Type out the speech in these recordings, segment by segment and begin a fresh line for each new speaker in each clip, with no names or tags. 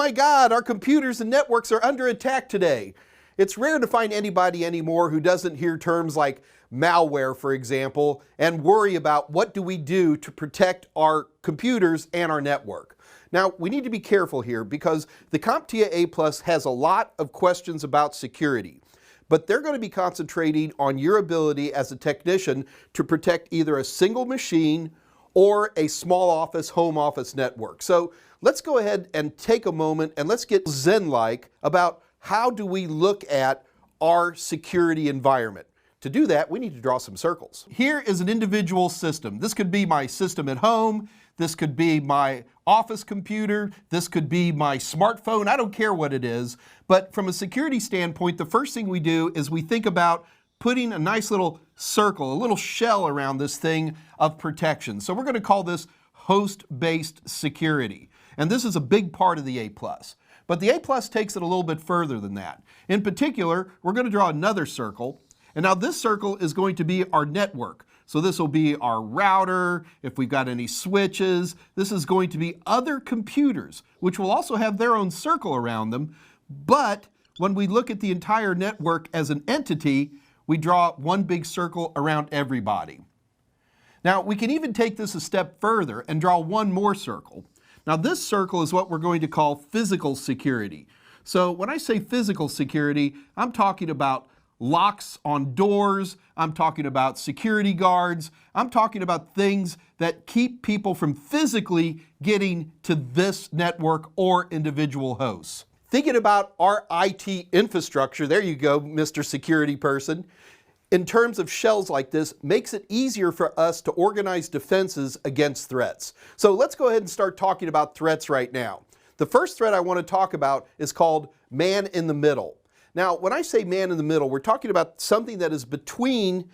my God, our computers and networks are under attack today. It's rare to find anybody anymore who doesn't hear terms like malware, for example, and worry about what do we do to protect our computers and our network. Now, we need to be careful here because the CompTIA A+ has a lot of questions about security, but they're going to be concentrating on your ability as a technician to protect either a single machine or a small office, home office network. So let's go ahead and take a moment and let's get Zen-like about how do we look at our security environment. To do that, we need to draw some circles. Here is an individual system. This could be my system at home. This could be my office computer. This could be my smartphone. I don't care what it is. But from a security standpoint, the first thing we do is we think about putting a nice little circle, a little shell around this thing of protection. So we're going to call this host-based security. And this is a big part of the A+. But the A+ takes it a little bit further than that. In particular, we're going to draw another circle. And now this circle is going to be our network. So this will be our router, if we've got any switches. This is going to be other computers, which will also have their own circle around them. But when we look at the entire network as an entity, we draw one big circle around everybody. Now, we can even take this a step further and draw one more circle. Now, this circle is what we're going to call physical security. So when I say physical security, I'm talking about locks on doors, I'm talking about security guards, I'm talking about things that keep people from physically getting to this network or individual hosts. Thinking about our IT infrastructure, there you go, Mr. Security Person, in terms of shells like this, makes it easier for us to organize defenses against threats. So let's go ahead and start talking about threats right now. The first threat I want to talk about is called man in the middle. Now, when I say man in the middle, we're talking about something that is between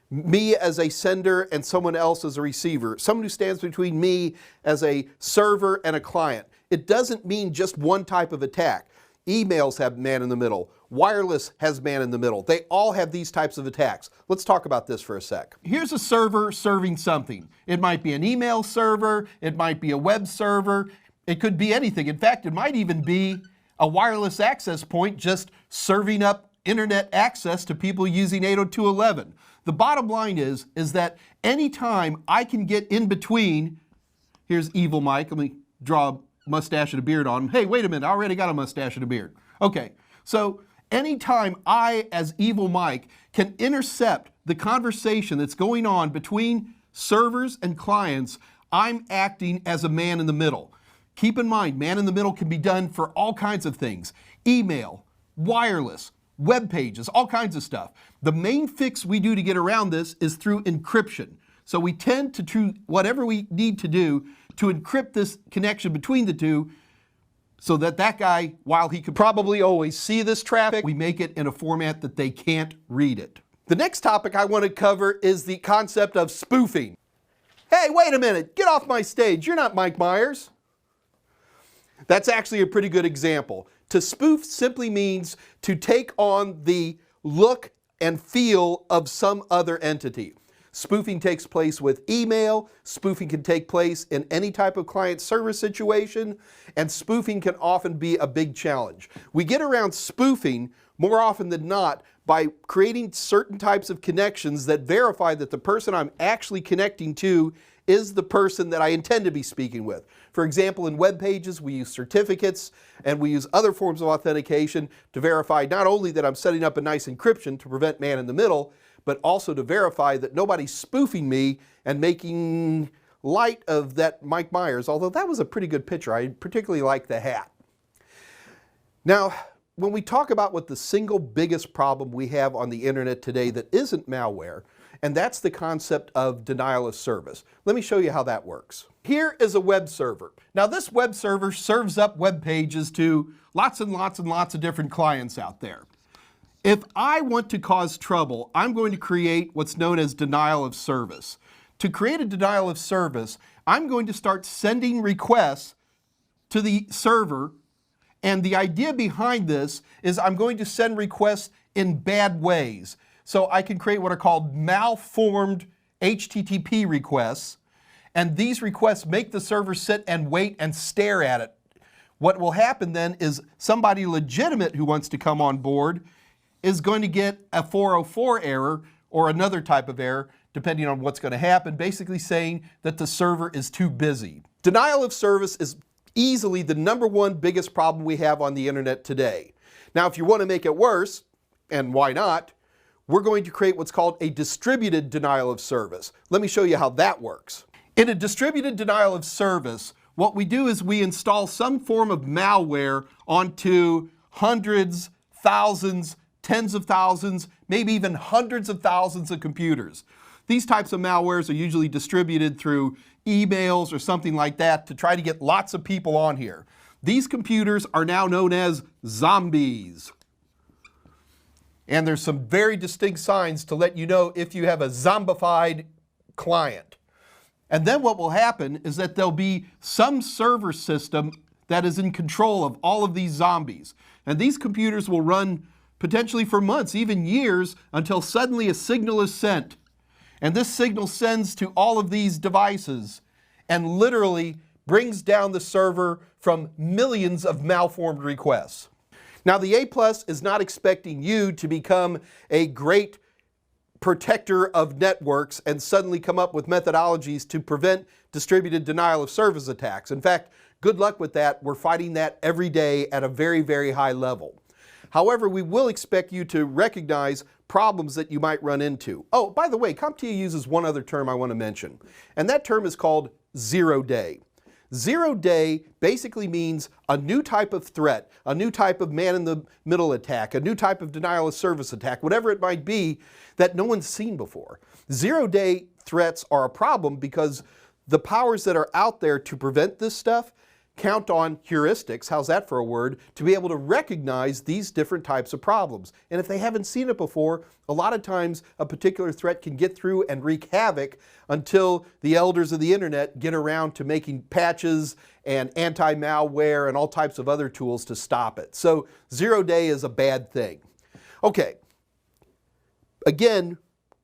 me as a sender and someone else as a receiver, someone who stands between me as a server and a client. It doesn't mean just one type of attack. Emails have man in the middle. Wireless has man in the middle. They all have these types of attacks. Let's talk about this for a sec. Here's a server serving something. It might be an email server. It might be a web server. It could be anything. In fact, it might even be a wireless access point just serving up internet access to people using 802.11. The bottom line is that anytime I can get in between, here's Evil Mike. Let me draw a mustache and a beard on him. Hey, wait a minute, I already got a mustache and a beard. Okay, so anytime I, as Evil Mike, can intercept the conversation that's going on between servers and clients, I'm acting as a man in the middle. Keep in mind, man in the middle can be done for all kinds of things. Email, wireless, web pages, all kinds of stuff. The main fix we do to get around this is through encryption. So we tend to do whatever we need to do to encrypt this connection between the two so that that guy, while he could probably always see this traffic, we make it in a format that they can't read it. The next topic I want to cover is the concept of spoofing. Hey, wait a minute, get off my stage. You're not Mike Myers. That's actually a pretty good example. To spoof simply means to take on the look and feel of some other entity. Spoofing takes place with email, spoofing can take place in any type of client server situation, and spoofing can often be a big challenge. We get around spoofing more often than not by creating certain types of connections that verify that the person I'm actually connecting to is the person that I intend to be speaking with. For example, in web pages, we use certificates and we use other forms of authentication to verify not only that I'm setting up a nice encryption to prevent man in the middle, but also to verify that nobody's spoofing me and making light of that Mike Myers, although that was a pretty good picture. I particularly like the hat. Now, when we talk about what the single biggest problem we have on the internet today that isn't malware, and that's the concept of denial of service. Let me show you how that works. Here is a web server. Now this web server serves up web pages to lots and lots and lots of different clients out there. If I want to cause trouble, I'm going to create what's known as denial of service. To create a denial of service, I'm going to start sending requests to the server, and the idea behind this is I'm going to send requests in bad ways. So I can create what are called malformed HTTP requests, and these requests make the server sit and wait and stare at it What will happen then is somebody legitimate who wants to come on board is going to get a 404 error or another type of error, depending on what's going to happen, basically saying that the server is too busy. Denial of service is easily the #1 biggest problem we have on the internet today. Now, if you want to make it worse, and why not, we're going to create what's called a distributed denial of service. Let me show you how that works. In a distributed denial of service, what we do is we install some form of malware onto hundreds, thousands, tens of thousands, maybe even hundreds of thousands of computers. These types of malwares are usually distributed through emails or something like that to try to get lots of people on here. These computers are now known as zombies. And there's some very distinct signs to let you know if you have a zombified client. And then what will happen is that there'll be some server system that is in control of all of these zombies. And these computers will run potentially for months, even years, until suddenly a signal is sent. And this signal sends to all of these devices and literally brings down the server from millions of malformed requests. Now, the A+ is not expecting you to become a great protector of networks and suddenly come up with methodologies to prevent distributed denial of service attacks. In fact, good luck with that. We're fighting that every day at a very, very high level. However, we will expect you to recognize problems that you might run into. Oh, by the way, CompTIA uses one other term I want to mention, and that term is called 0-day. 0-day basically means a new type of threat, a new type of man-in-the-middle attack, a new type of denial of service attack, whatever it might be that no one's seen before. 0-day threats are a problem because the powers that are out there to prevent this stuff count on heuristics, how's that for a word, to be able to recognize these different types of problems. And if they haven't seen it before, a lot of times a particular threat can get through and wreak havoc until the elders of the internet get around to making patches and anti-malware and all types of other tools to stop it. So 0-day is a bad thing. Okay, again,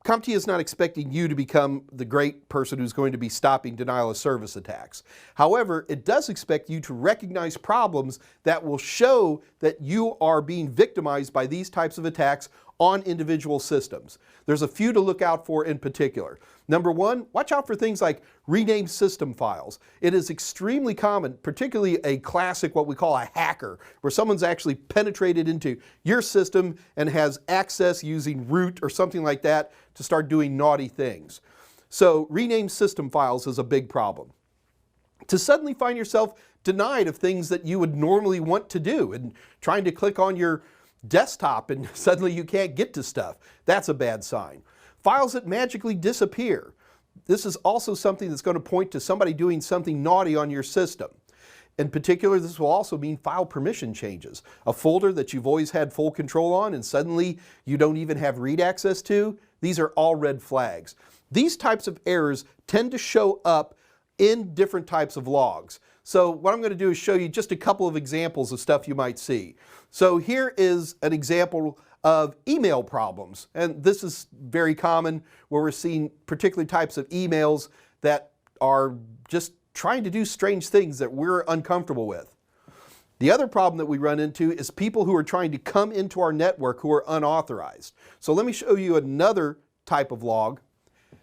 CompTIA is not expecting you to become the great person who's going to be stopping denial of service attacks. However, it does expect you to recognize problems that will show that you are being victimized by these types of attacks on individual systems. There's a few to look out for in particular. Number one, watch out for things like renamed system files. It is extremely common, particularly a classic, what we call a hacker, where someone's actually penetrated into your system and has access using root or something like that to start doing naughty things. So renamed system files is a big problem. To suddenly find yourself denied of things that you would normally want to do and trying to click on your desktop and suddenly you can't get to stuff. That's a bad sign. Files that magically disappear. This is also something that's going to point to somebody doing something naughty on your system. In particular, this will also mean file permission changes. A folder that you've always had full control on and suddenly you don't even have read access to. These are all red flags. These types of errors tend to show up in different types of logs. So what I'm going to do is show you just a couple of examples of stuff you might see. So here is an example of email problems. And this is very common where we're seeing particular types of emails that are just trying to do strange things that we're uncomfortable with. The other problem that we run into is people who are trying to come into our network who are unauthorized. So let me show you another type of log.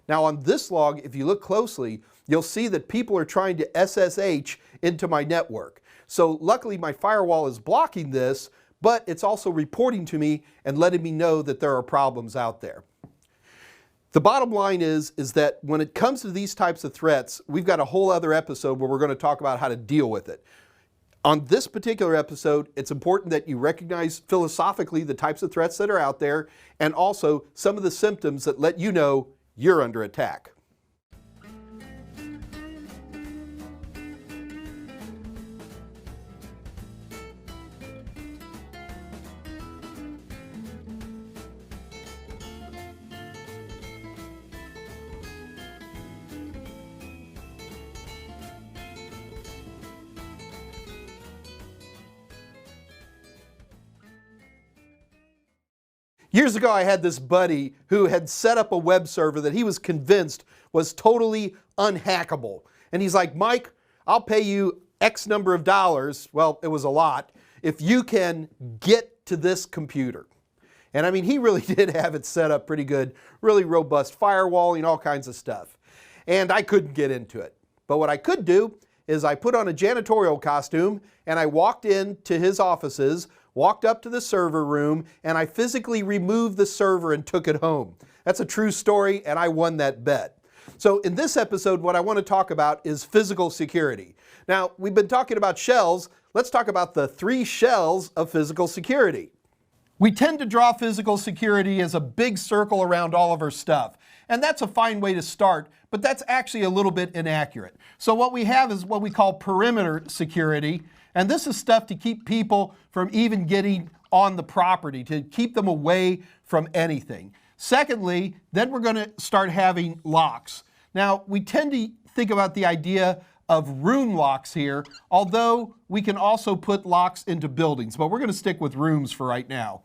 Now on this log, if you look closely, you'll see that people are trying to SSH into my network. So luckily my firewall is blocking this, but it's also reporting to me and letting me know that there are problems out there. The bottom line is that when it comes to these types of threats, we've got a whole other episode where we're going to talk about how to deal with it. On this particular episode, it's important that you recognize philosophically the types of threats that are out there and also some of the symptoms that let you know you're under attack. Years ago, I had this buddy who had set up a web server that he was convinced was totally unhackable. And he's like, Mike, I'll pay you X number of dollars, well, it was a lot, if you can get to this computer. And I mean, he really did have it set up pretty good, really robust firewalling, all kinds of stuff. And I couldn't get into it. But what I could do is I put on a janitorial costume and I walked into his offices, walked up to the server room, and I physically removed the server and took it home. That's a true story, and I won that bet. So in this episode, what I want to talk about is physical security. Now, we've been talking about shells. Let's talk about the 3 shells of physical security. We tend to draw physical security as a big circle around all of our stuff. And that's a fine way to start, but that's actually a little bit inaccurate. So what we have is what we call perimeter security. And this is stuff to keep people from even getting on the property, to keep them away from anything. Secondly, then we're going to start having locks. Now, we tend to think about the idea of room locks here, although we can also put locks into buildings, but we're going to stick with rooms for right now.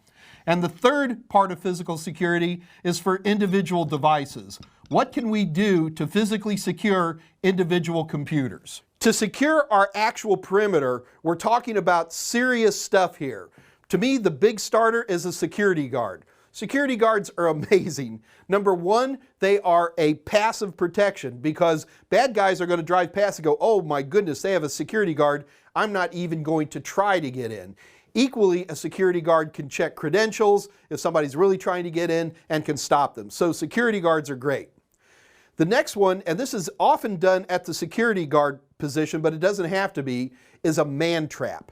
And the third part of physical security is for individual devices. What can we do to physically secure individual computers? To secure our actual perimeter, we're talking about serious stuff here. To me, the big starter is a security guard. Security guards are amazing. Number one, they are a passive protection because bad guys are going to drive past and go, oh my goodness, they have a security guard. I'm not even going to try to get in. Equally, a security guard can check credentials if somebody's really trying to get in and can stop them. So security guards are great. The next one, and this is often done at the security guard position, but it doesn't have to be, is a man trap.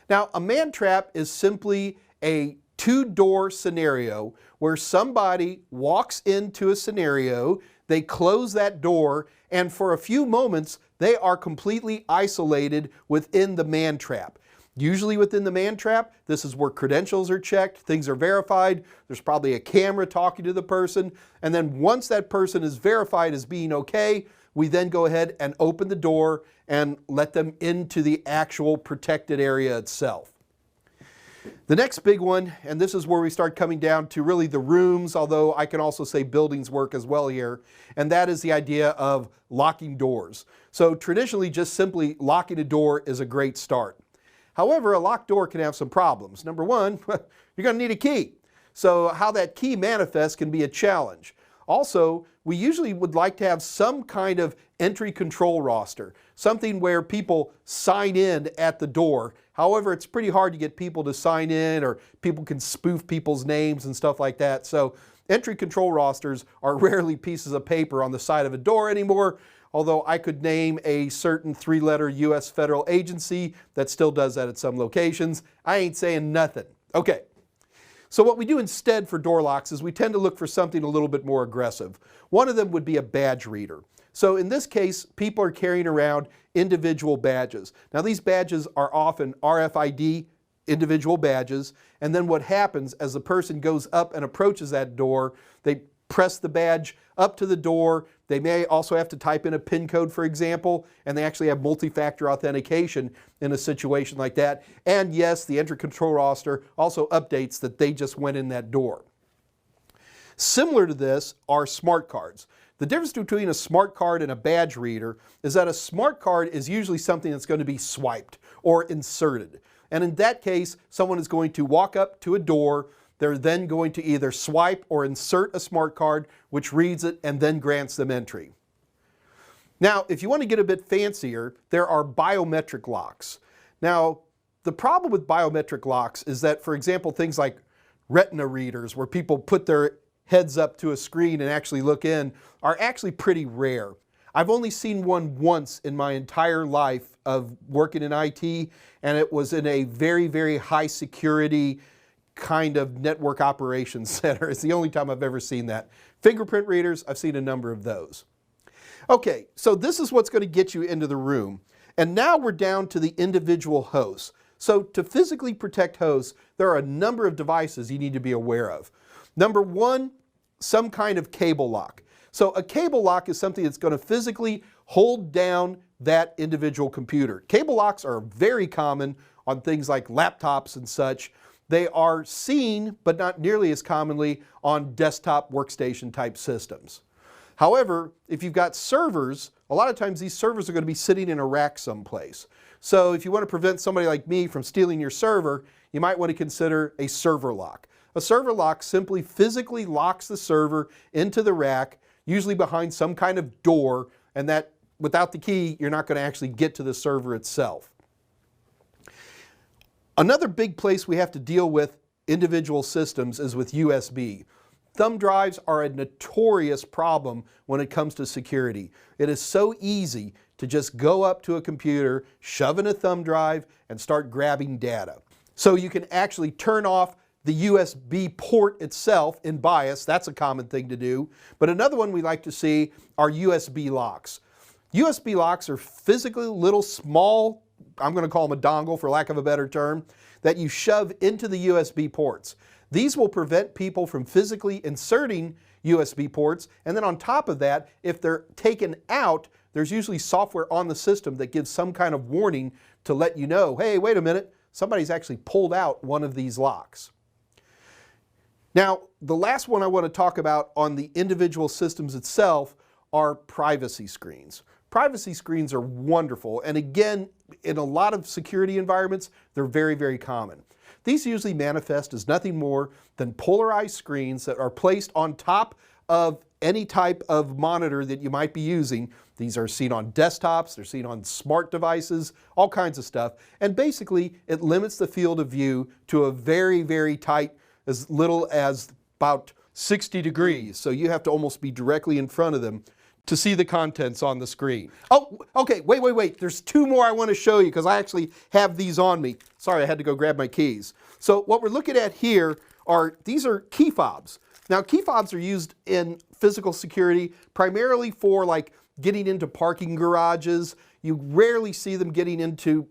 Now, a man trap is simply a 2-door scenario where somebody walks into a scenario, they close that door, and for a few moments, they are completely isolated within the man trap. Usually within the man trap, this is where credentials are checked, things are verified, there's probably a camera talking to the person, and then once that person is verified as being okay, we then go ahead and open the door and let them into the actual protected area itself. The next big one, and this is where we start coming down to really the rooms, although I can also say buildings work as well here, and that is the idea of locking doors. So traditionally, just simply locking a door is a great start. However, a locked door can have some problems. Number one, you're going to need a key. So how that key manifests can be a challenge. Also, we usually would like to have some kind of entry control roster, something where people sign in at the door. However, it's pretty hard to get people to sign in, or people can spoof people's names and stuff like that. So entry control rosters are rarely pieces of paper on the side of a door anymore, although I could name a certain 3-letter U.S. federal agency that still does that at some locations. I ain't saying nothing. Okay. So what we do instead for door locks is we tend to look for something a little bit more aggressive. One of them would be a badge reader. So in this case, people are carrying around individual badges. Now these badges are often RFID individual badges, and then what happens as the person goes up and approaches that door, they press the badge up to the door. They may also have to type in a PIN code, for example, and they actually have multi-factor authentication in a situation like that. And yes, the entry control roster also updates that they just went in that door. Similar to this are smart cards. The difference between a smart card and a badge reader is that a smart card is usually something that's going to be swiped or inserted. And in that case, someone is going to walk up to a door. They're then going to either swipe or insert a smart card, which reads it and then grants them entry. Now, if you want to get a bit fancier, there are biometric locks. Now, the problem with biometric locks is that, for example, things like retina readers, where people put their heads up to a screen and actually look in, are actually pretty rare. I've only seen one once in my entire life of working in IT, and it was in a very, very high security kind of network operations center. It's the only time I've ever seen that. Fingerprint readers, I've seen a number of those. Okay, so this is what's going to get you into the room. And now we're down to the individual hosts. So to physically protect hosts, there are a number of devices you need to be aware of. Number one, some kind of cable lock. So a cable lock is something that's going to physically hold down that individual computer. Cable locks are very common on things like laptops and such. They are seen, but not nearly as commonly, on desktop workstation type systems. However, if you've got servers, a lot of times these servers are going to be sitting in a rack someplace. So if you want to prevent somebody like me from stealing your server, you might want to consider a server lock. A server lock simply physically locks the server into the rack, usually behind some kind of door, and that without the key, you're not going to actually get to the server itself. Another big place we have to deal with individual systems is with USB. Thumb drives are a notorious problem when it comes to security. It is so easy to just go up to a computer, shove in a thumb drive, and start grabbing data. So you can actually turn off the USB port itself in BIOS. That's a common thing to do. But another one we like to see are USB locks. USB locks are physically little small, I'm going to call them a dongle for lack of a better term, that you shove into the USB ports. These will prevent people from physically inserting USB ports, and then on top of that, if they're taken out, there's usually software on the system that gives some kind of warning to let you know, hey, wait a minute, somebody's actually pulled out one of these locks. Now, the last one I want to talk about on the individual systems itself are privacy screens. Privacy screens are wonderful, and again, in a lot of security environments, they're very, very common. These usually manifest as nothing more than polarized screens that are placed on top of any type of monitor that you might be using. These are seen on desktops, they're seen on smart devices, all kinds of stuff, and basically it limits the field of view to a very, very tight, as little as about 60 degrees, so you have to almost be directly in front of them to see the contents on the screen. Oh, okay, wait. There's two more I want to show you because I actually have these on me. Sorry, I had to go grab my keys. So what we're looking at here these are key fobs. Now, key fobs are used in physical security primarily for like getting into parking garages. You rarely see them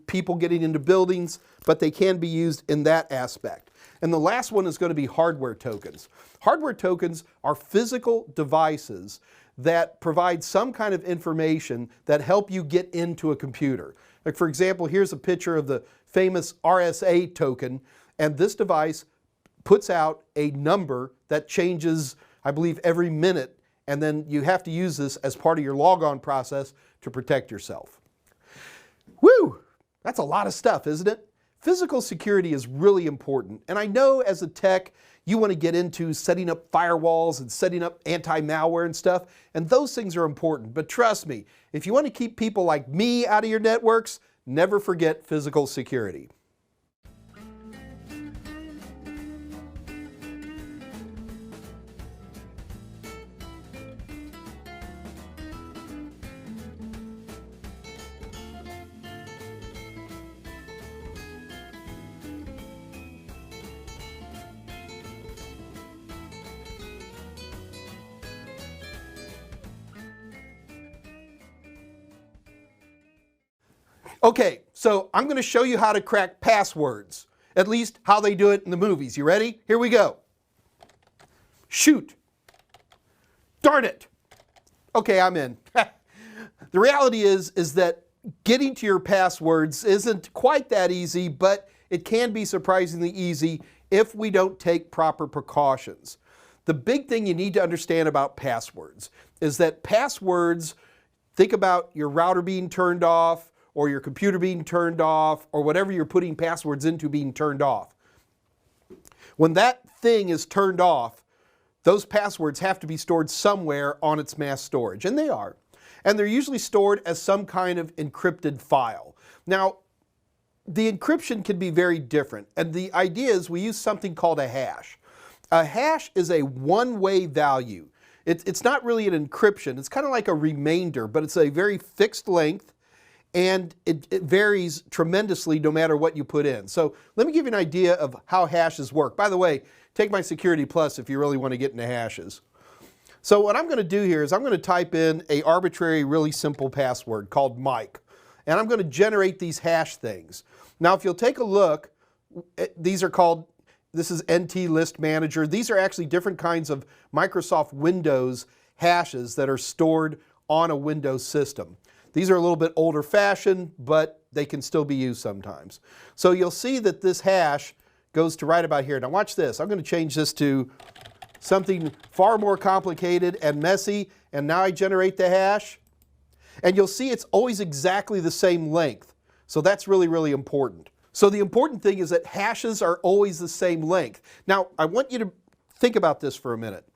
people getting into buildings, but they can be used in that aspect. And the last one is going to be hardware tokens. Hardware tokens are physical devices that provide some kind of information that help you get into a computer. Like for example, here's a picture of the famous RSA token, and this device puts out a number that changes, I believe, every minute, and then you have to use this as part of your logon process to protect yourself. Whew! That's a lot of stuff, isn't it? Physical security is really important, and I know as a tech, you want to get into setting up firewalls and setting up anti-malware and stuff, and those things are important. But trust me, if you want to keep people like me out of your networks, never forget physical security. Okay, so I'm going to show you how to crack passwords, at least how they do it in the movies. You ready? Here we go. Shoot. Darn it. Okay, I'm in. The reality is that getting to your passwords isn't quite that easy, but it can be surprisingly easy if we don't take proper precautions. The big thing you need to understand about passwords is that passwords, think about your router being turned off, or your computer being turned off, or whatever you're putting passwords into being turned off. When that thing is turned off, those passwords have to be stored somewhere on its mass storage, and they are. And they're usually stored as some kind of encrypted file. Now, the encryption can be very different, and the idea is we use something called a hash. A hash is a one-way value. It's not really an encryption, it's kind of like a remainder, but it's a very fixed length, and it varies tremendously no matter what you put in. So let me give you an idea of how hashes work. By the way, take my Security Plus if you really want to get into hashes. So what I'm going to do here is I'm going to type in an arbitrary, really simple password called Mike, and I'm going to generate these hash things. Now if you'll take a look, this is NT List Manager. These are actually different kinds of Microsoft Windows hashes that are stored on a Windows system. These are a little bit older fashioned, but they can still be used sometimes. So you'll see that this hash goes to right about here. Now watch this. I'm going to change this to something far more complicated and messy, and now I generate the hash. And you'll see it's always exactly the same length. So that's really, really important. So the important thing is that hashes are always the same length. Now, I want you to think about this for a minute.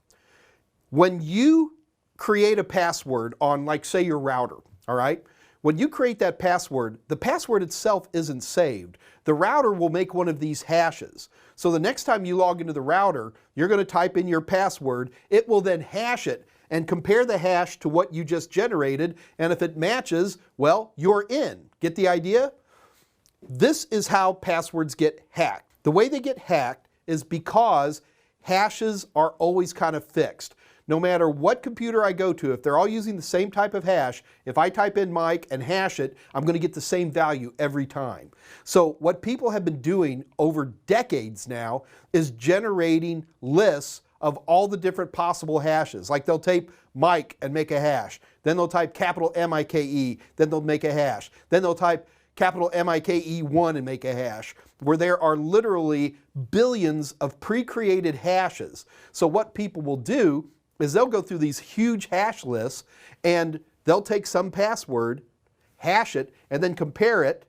When you create a password on, like, say, your router, all right? When you create that password, the password itself isn't saved. The router will make one of these hashes. So the next time you log into the router, you're going to type in your password. It will then hash it and compare the hash to what you just generated. And if it matches, well, you're in. Get the idea? This is how passwords get hacked. The way they get hacked is because hashes are always kind of fixed. No matter what computer I go to, if they're all using the same type of hash, if I type in Mike and hash it, I'm going to get the same value every time. So what people have been doing over decades now is generating lists of all the different possible hashes. Like they'll type Mike and make a hash. Then they'll type capital M-I-K-E, then they'll make a hash. Then they'll type capital M-I-K-E-1 and make a hash, where there are literally billions of pre-created hashes. So what people will do is they'll go through these huge hash lists and they'll take some password, hash it, and then compare it,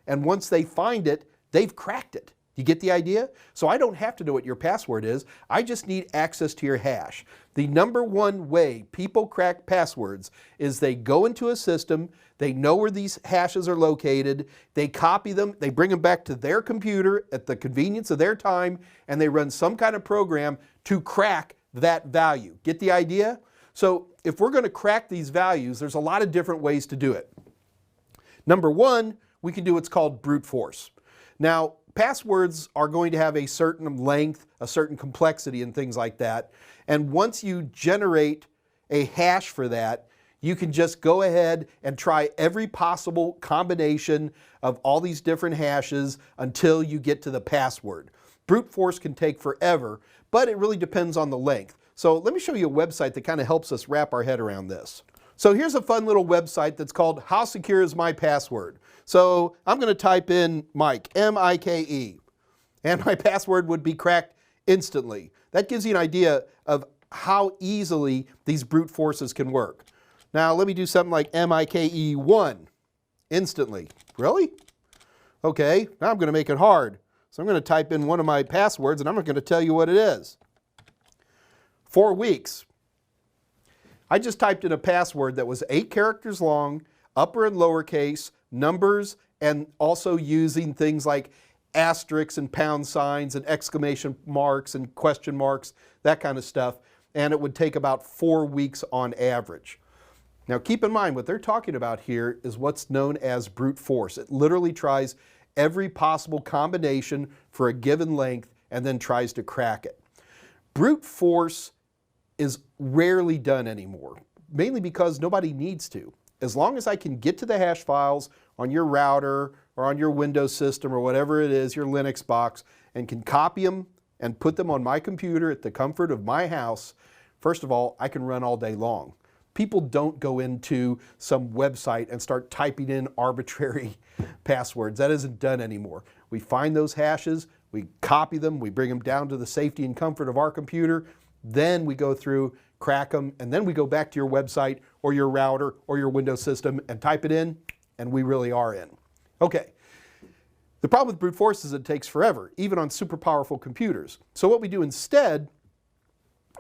and once they find it, they've cracked it. You get the idea? So I don't have to know what your password is, I just need access to your hash. The number one way people crack passwords is they go into a system, they know where these hashes are located, they copy them, they bring them back to their computer at the convenience of their time, and they run some kind of program to crack that value. Get the idea? So if we're going to crack these values, there's a lot of different ways to do it. Number one, we can do what's called brute force. Now, passwords are going to have a certain length, a certain complexity, and things like that. And once you generate a hash for that, you can just go ahead and try every possible combination of all these different hashes until you get to the password. Brute force can take forever, but it really depends on the length. So let me show you a website that kind of helps us wrap our head around this. So here's a fun little website that's called How Secure Is My Password? So I'm going to type in Mike, M-I-K-E, and my password would be cracked instantly. That gives you an idea of how easily these brute forces can work. Now let me do something like M-I-K-E-1, instantly. Really? Okay, now I'm going to make it hard. So I'm going to type in one of my passwords and I'm going to tell you what it is. 4 weeks. I just typed in a password that was 8 characters long, upper and lowercase, numbers, and also using things like asterisks and pound signs and exclamation marks and question marks, that kind of stuff. And it would take about 4 weeks on average. Now keep in mind, what they're talking about here is what's known as brute force. It literally tries every possible combination for a given length and then tries to crack it. Brute force is rarely done anymore, mainly because nobody needs to. As long as I can get to the hash files on your router or on your Windows system or whatever it is, your Linux box, and can copy them and put them on my computer at the comfort of my house, first of all, I can run all day long. People don't go into some website and start typing in arbitrary passwords. That isn't done anymore. We find those hashes, we copy them, we bring them down to the safety and comfort of our computer, then we go through, crack them, and then we go back to your website or your router or your Windows system and type it in, and we really are in. Okay. The problem with brute force is it takes forever, even on super powerful computers. So what we do instead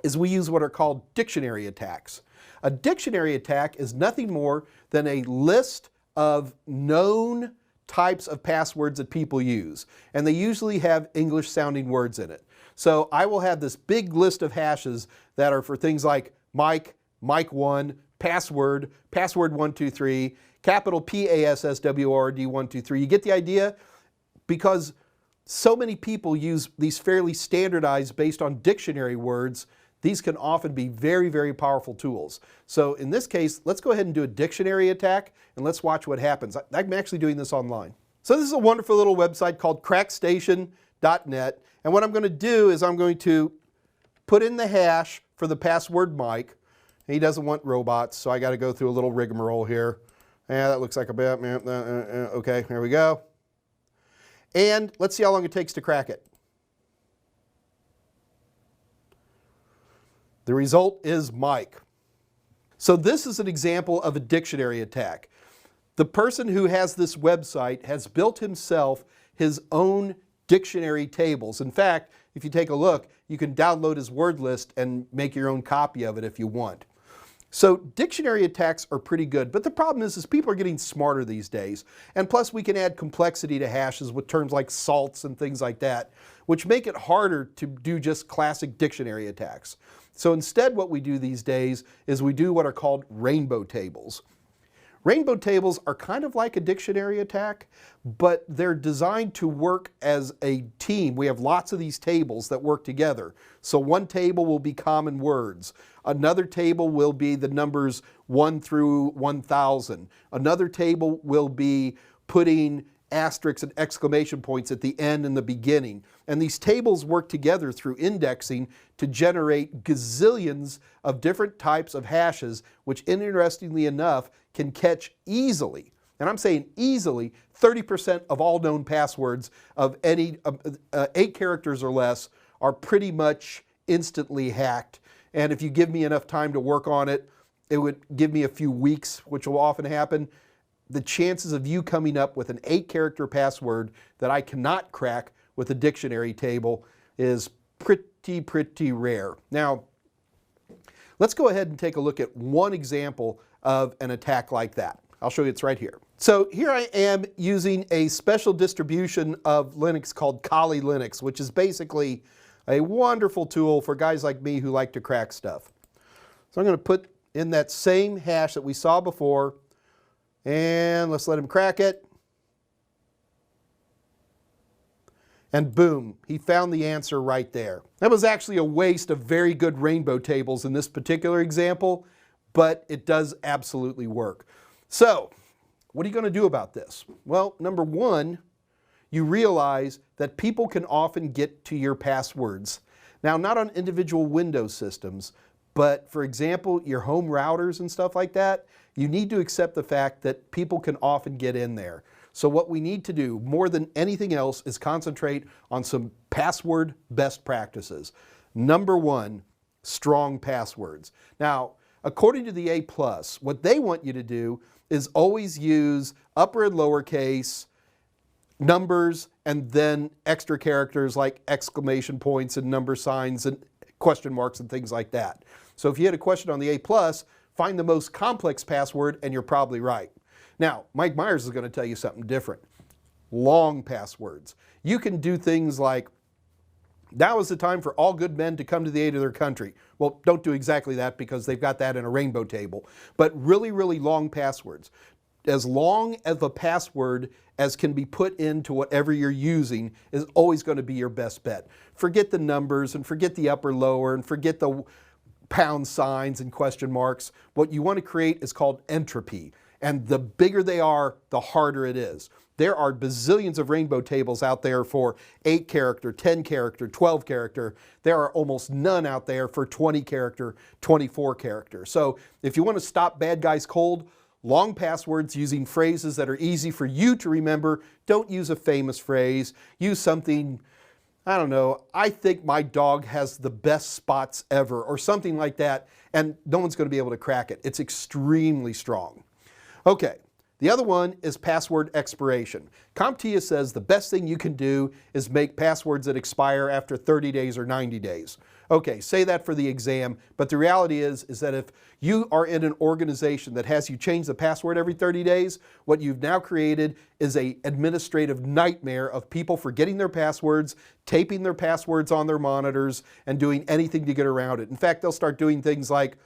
is we use what are called dictionary attacks. A dictionary attack is nothing more than a list of known types of passwords that people use. And they usually have English-sounding words in it. So I will have this big list of hashes that are for things like Mike, Mike1, password, password123, capital PASSWORD123. You get the idea? Because so many people use these fairly standardized based on dictionary words, these can often be very, very powerful tools. So in this case, let's go ahead and do a dictionary attack and let's watch what happens. I'm actually doing this online. So this is a wonderful little website called crackstation.net. And what I'm going to do is I'm going to put in the hash for the password Mike. He doesn't want robots, so I got to go through a little rigmarole here. Yeah, that looks like a bit. Okay, here we go. And let's see how long it takes to crack it. The result is Mike. So this is an example of a dictionary attack. The person who has this website has built himself his own dictionary tables. In fact, if you take a look, you can download his word list and make your own copy of it if you want. So dictionary attacks are pretty good, but the problem is people are getting smarter these days. And plus we can add complexity to hashes with terms like salts and things like that, which make it harder to do just classic dictionary attacks. So instead what we do these days is we do what are called rainbow tables. Rainbow tables are kind of like a dictionary attack, but they're designed to work as a team. We have lots of these tables that work together. So one table will be common words. Another table will be the numbers 1 through 1,000. Another table will be putting asterisks and exclamation points at the end and the beginning. And these tables work together through indexing to generate gazillions of different types of hashes, which interestingly enough can catch easily, and I'm saying easily, 30% of all known passwords of any 8 characters or less are pretty much instantly hacked. And if you give me enough time to work on it, it would give me a few weeks, which will often happen. The chances of you coming up with an 8-character password that I cannot crack with a dictionary table is pretty rare. Now, let's go ahead and take a look at one example of an attack like that. I'll show you, it's right here. So here I am using a special distribution of Linux called Kali Linux, which is basically a wonderful tool for guys like me who like to crack stuff. So I'm going to put in that same hash that we saw before, and let's let him crack it. And boom, he found the answer right there. That was actually a waste of very good rainbow tables in this particular example, but it does absolutely work. So, what are you going to do about this? Well, number one, you realize that people can often get to your passwords. Now, not on individual Windows systems, but for example, your home routers and stuff like that, you need to accept the fact that people can often get in there. So what we need to do more than anything else is concentrate on some password best practices. Number one, strong passwords. Now, according to the A+, what they want you to do is always use upper and lowercase numbers and then extra characters like exclamation points and number signs and question marks and things like that. So if you had a question on the A+, find the most complex password and you're probably right. Now, Mike Myers is going to tell you something different. Long passwords. You can do things like, now is the time for all good men to come to the aid of their country. Well, don't do exactly that because they've got that in a rainbow table. But really long passwords. As long as a password as can be put into whatever you're using is always going to be your best bet. Forget the numbers and forget the upper lower and forget the pound signs and question marks. What you want to create is called entropy. And the bigger they are, the harder it is. There are bazillions of rainbow tables out there for 8-character, 10-character, 12-character. There are almost none out there for 20-character, 24-character. So if you want to stop bad guys cold, long passwords using phrases that are easy for you to remember. Don't use a famous phrase. Use something, I don't know, I think my dog has the best spots ever, or something like that, and no one's going to be able to crack it. It's extremely strong. Okay, the other one is password expiration. CompTIA says the best thing you can do is make passwords that expire after 30 days or 90 days. Okay, say that for the exam, but the reality is that if you are in an organization that has you change the password every 30 days, what you've now created is an administrative nightmare of people forgetting their passwords, taping their passwords on their monitors, and doing anything to get around it. In fact, they'll start doing things like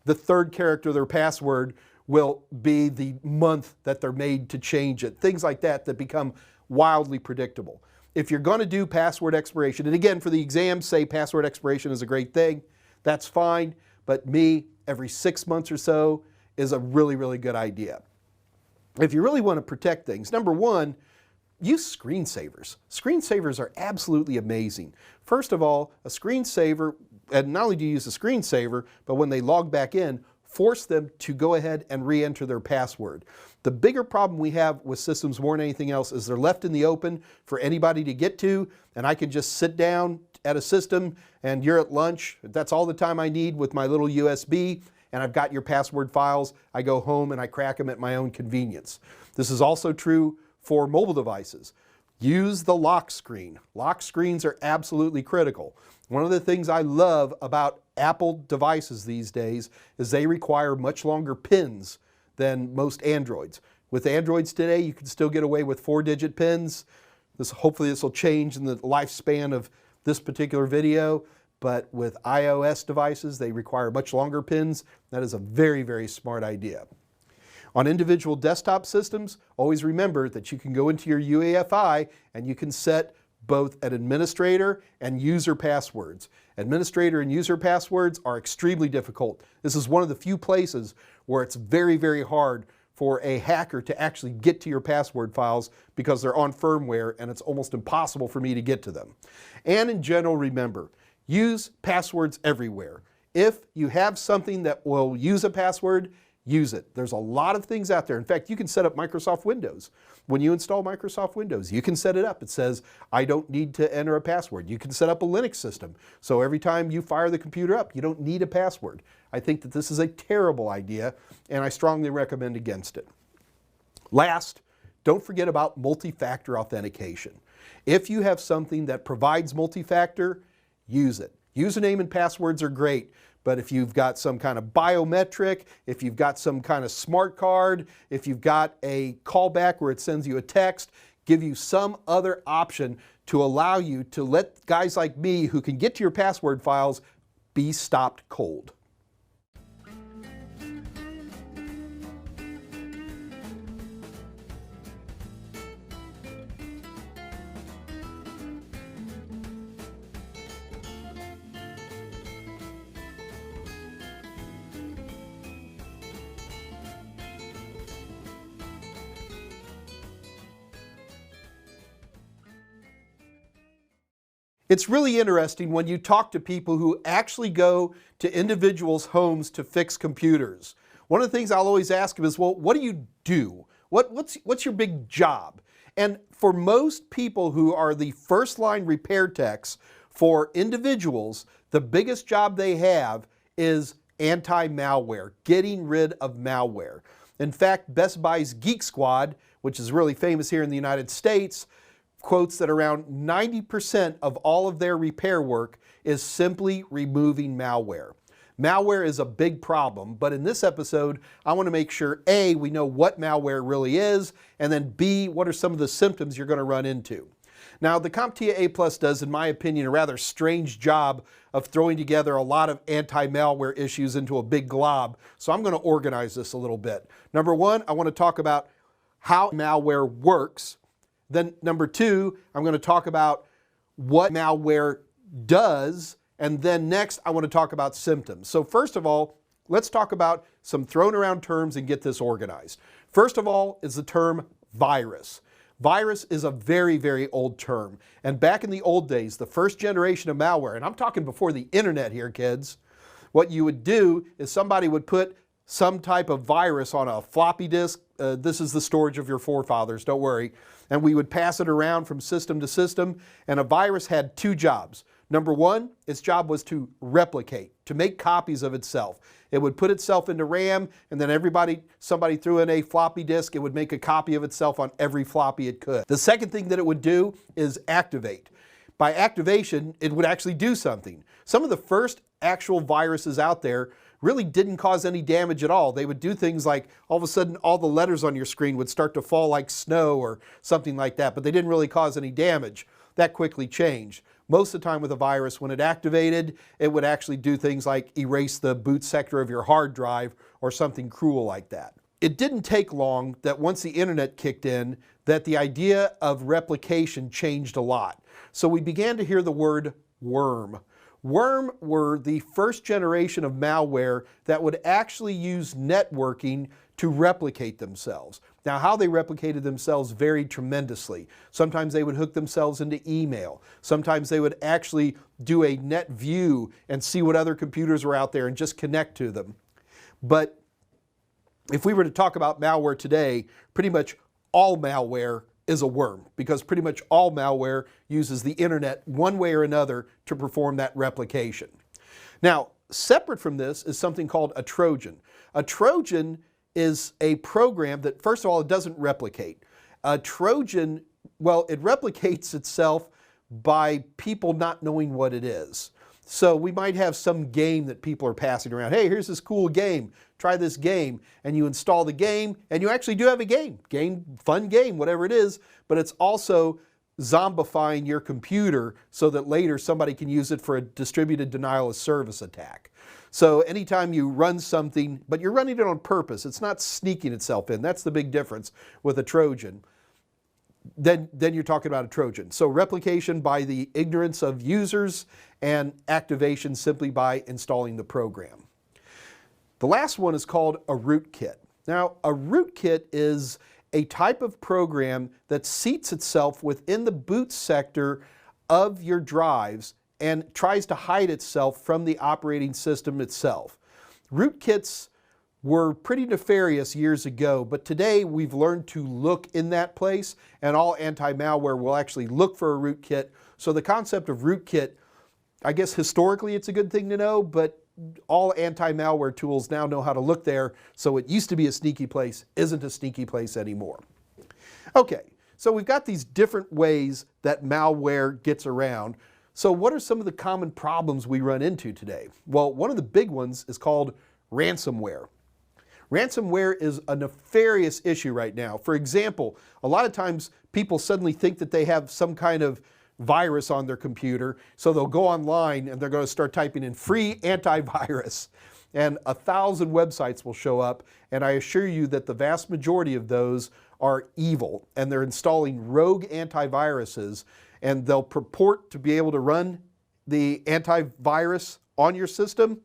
the 3rd character of their password will be the month that they're made to change it. Things like that that become wildly predictable. If you're going to do password expiration, and again for the exam say password expiration is a great thing, that's fine, but every 6 months or so is a really good idea. If you really want to protect things, number one, use screensavers. Screensavers are absolutely amazing. First of all, a screensaver, and not only do you use a screensaver, but when they log back in, force them to go ahead and re-enter their password. The bigger problem we have with systems more than anything else is they're left in the open for anybody to get to, and I can just sit down at a system and you're at lunch, that's all the time I need with my little USB, and I've got your password files. I go home and I crack them at my own convenience. This is also true for mobile devices. Use the lock screen. Lock screens are absolutely critical. One of the things I love about Apple devices these days is they require much longer pins than most Androids. With Androids today, you can still get away with 4-digit pins. Hopefully this will change in the lifespan of this particular video, but with iOS devices, they require much longer pins. That is a very, very smart idea. On individual desktop systems, always remember that you can go into your UEFI and you can set both an administrator and user passwords. Administrator and user passwords are extremely difficult. This is one of the few places where it's very, very hard for a hacker to actually get to your password files because they're on firmware and it's almost impossible for me to get to them. And in general, remember, use passwords everywhere. If you have something that will use a password, use it. There's a lot of things out there. In fact, you can set up Microsoft Windows. When you install Microsoft Windows, you can set it up. It says, I don't need to enter a password. You can set up a Linux system. So every time you fire the computer up, you don't need a password. I think that this is a terrible idea, and I strongly recommend against it. Last, don't forget about multi-factor authentication. If you have something that provides multi-factor, use it. Username and passwords are great, but if you've got some kind of biometric, if you've got some kind of smart card, if you've got a callback where it sends you a text, give you some other option to allow you to let guys like me who can get to your password files be stopped cold. It's really interesting when you talk to people who actually go to individuals' homes to fix computers. One of the things I'll always ask them is, well, what do you do? What's your big job? And for most people who are the first line repair techs for individuals, the biggest job they have is anti-malware, getting rid of malware. In fact, Best Buy's Geek Squad, which is really famous here in the United States, quotes that around 90% of all of their repair work is simply removing malware. Malware is a big problem, but in this episode, I want to make sure A, we know what malware really is, and then B, what are some of the symptoms you're going to run into. Now, the CompTIA A+ does, in my opinion, a rather strange job of throwing together a lot of anti-malware issues into a big glob, so I'm going to organize this a little bit. Number one, I want to talk about how malware works. Then number two, I'm going to talk about what malware does, and then next I want to talk about symptoms. So first of all, let's talk about some thrown around terms and get this organized. First of all is the term virus. Virus is a very, very old term. And back in the old days, the first generation of malware, and I'm talking before the internet here, kids, what you would do is somebody would put some type of virus on a floppy disk. This is the storage of your forefathers, don't worry. And we would pass it around from system to system, and a virus had two jobs. Number one, its job was to replicate, to make copies of itself. It would put itself into RAM, and then somebody threw in a floppy disk, it would make a copy of itself on every floppy it could. The second thing that it would do is activate. By activation, it would actually do something. Some of the first actual viruses out there really didn't cause any damage at all. They would do things like all of a sudden all the letters on your screen would start to fall like snow or something like that, but they didn't really cause any damage. That quickly changed. Most of the time with a virus, when it activated, it would actually do things like erase the boot sector of your hard drive or something cruel like that. It didn't take long that once the internet kicked in, that the idea of replication changed a lot. So we began to hear the word worm. Worm were the first generation of malware that would actually use networking to replicate themselves. Now, how they replicated themselves varied tremendously. Sometimes they would hook themselves into email. Sometimes they would actually do a net view and see what other computers were out there and just connect to them. But if we were to talk about malware today, pretty much all malware is a worm, because pretty much all malware uses the internet one way or another to perform that replication. Now, separate from this is something called a Trojan. A Trojan is a program that, first of all, it doesn't replicate. A Trojan, well, it replicates itself by people not knowing what it is. So we might have some game that people are passing around. Hey, here's this cool game. Try this game. And you install the game, and you actually do have a game. Fun game, whatever it is, but it's also zombifying your computer so that later somebody can use it for a distributed denial of service attack. So anytime you run something, but you're running it on purpose, it's not sneaking itself in. That's the big difference with a Trojan. Then you're talking about a Trojan. So replication by the ignorance of users and activation simply by installing the program. The last one is called a rootkit. Now, a rootkit is a type of program that seats itself within the boot sector of your drives and tries to hide itself from the operating system itself. Rootkits were pretty nefarious years ago, but today we've learned to look in that place, and all anti-malware will actually look for a rootkit. So the concept of rootkit, I guess historically it's a good thing to know, but all anti-malware tools now know how to look there, so it used to be a sneaky place, isn't a sneaky place anymore. Okay, so we've got these different ways that malware gets around. So what are some of the common problems we run into today? Well, one of the big ones is called ransomware. Ransomware is a nefarious issue right now. For example, a lot of times people suddenly think that they have some kind of virus on their computer, so they'll go online and they're going to start typing in free antivirus, and 1,000 websites will show up, and I assure you that the vast majority of those are evil, and they're installing rogue antiviruses, and they'll purport to be able to run the antivirus on your system.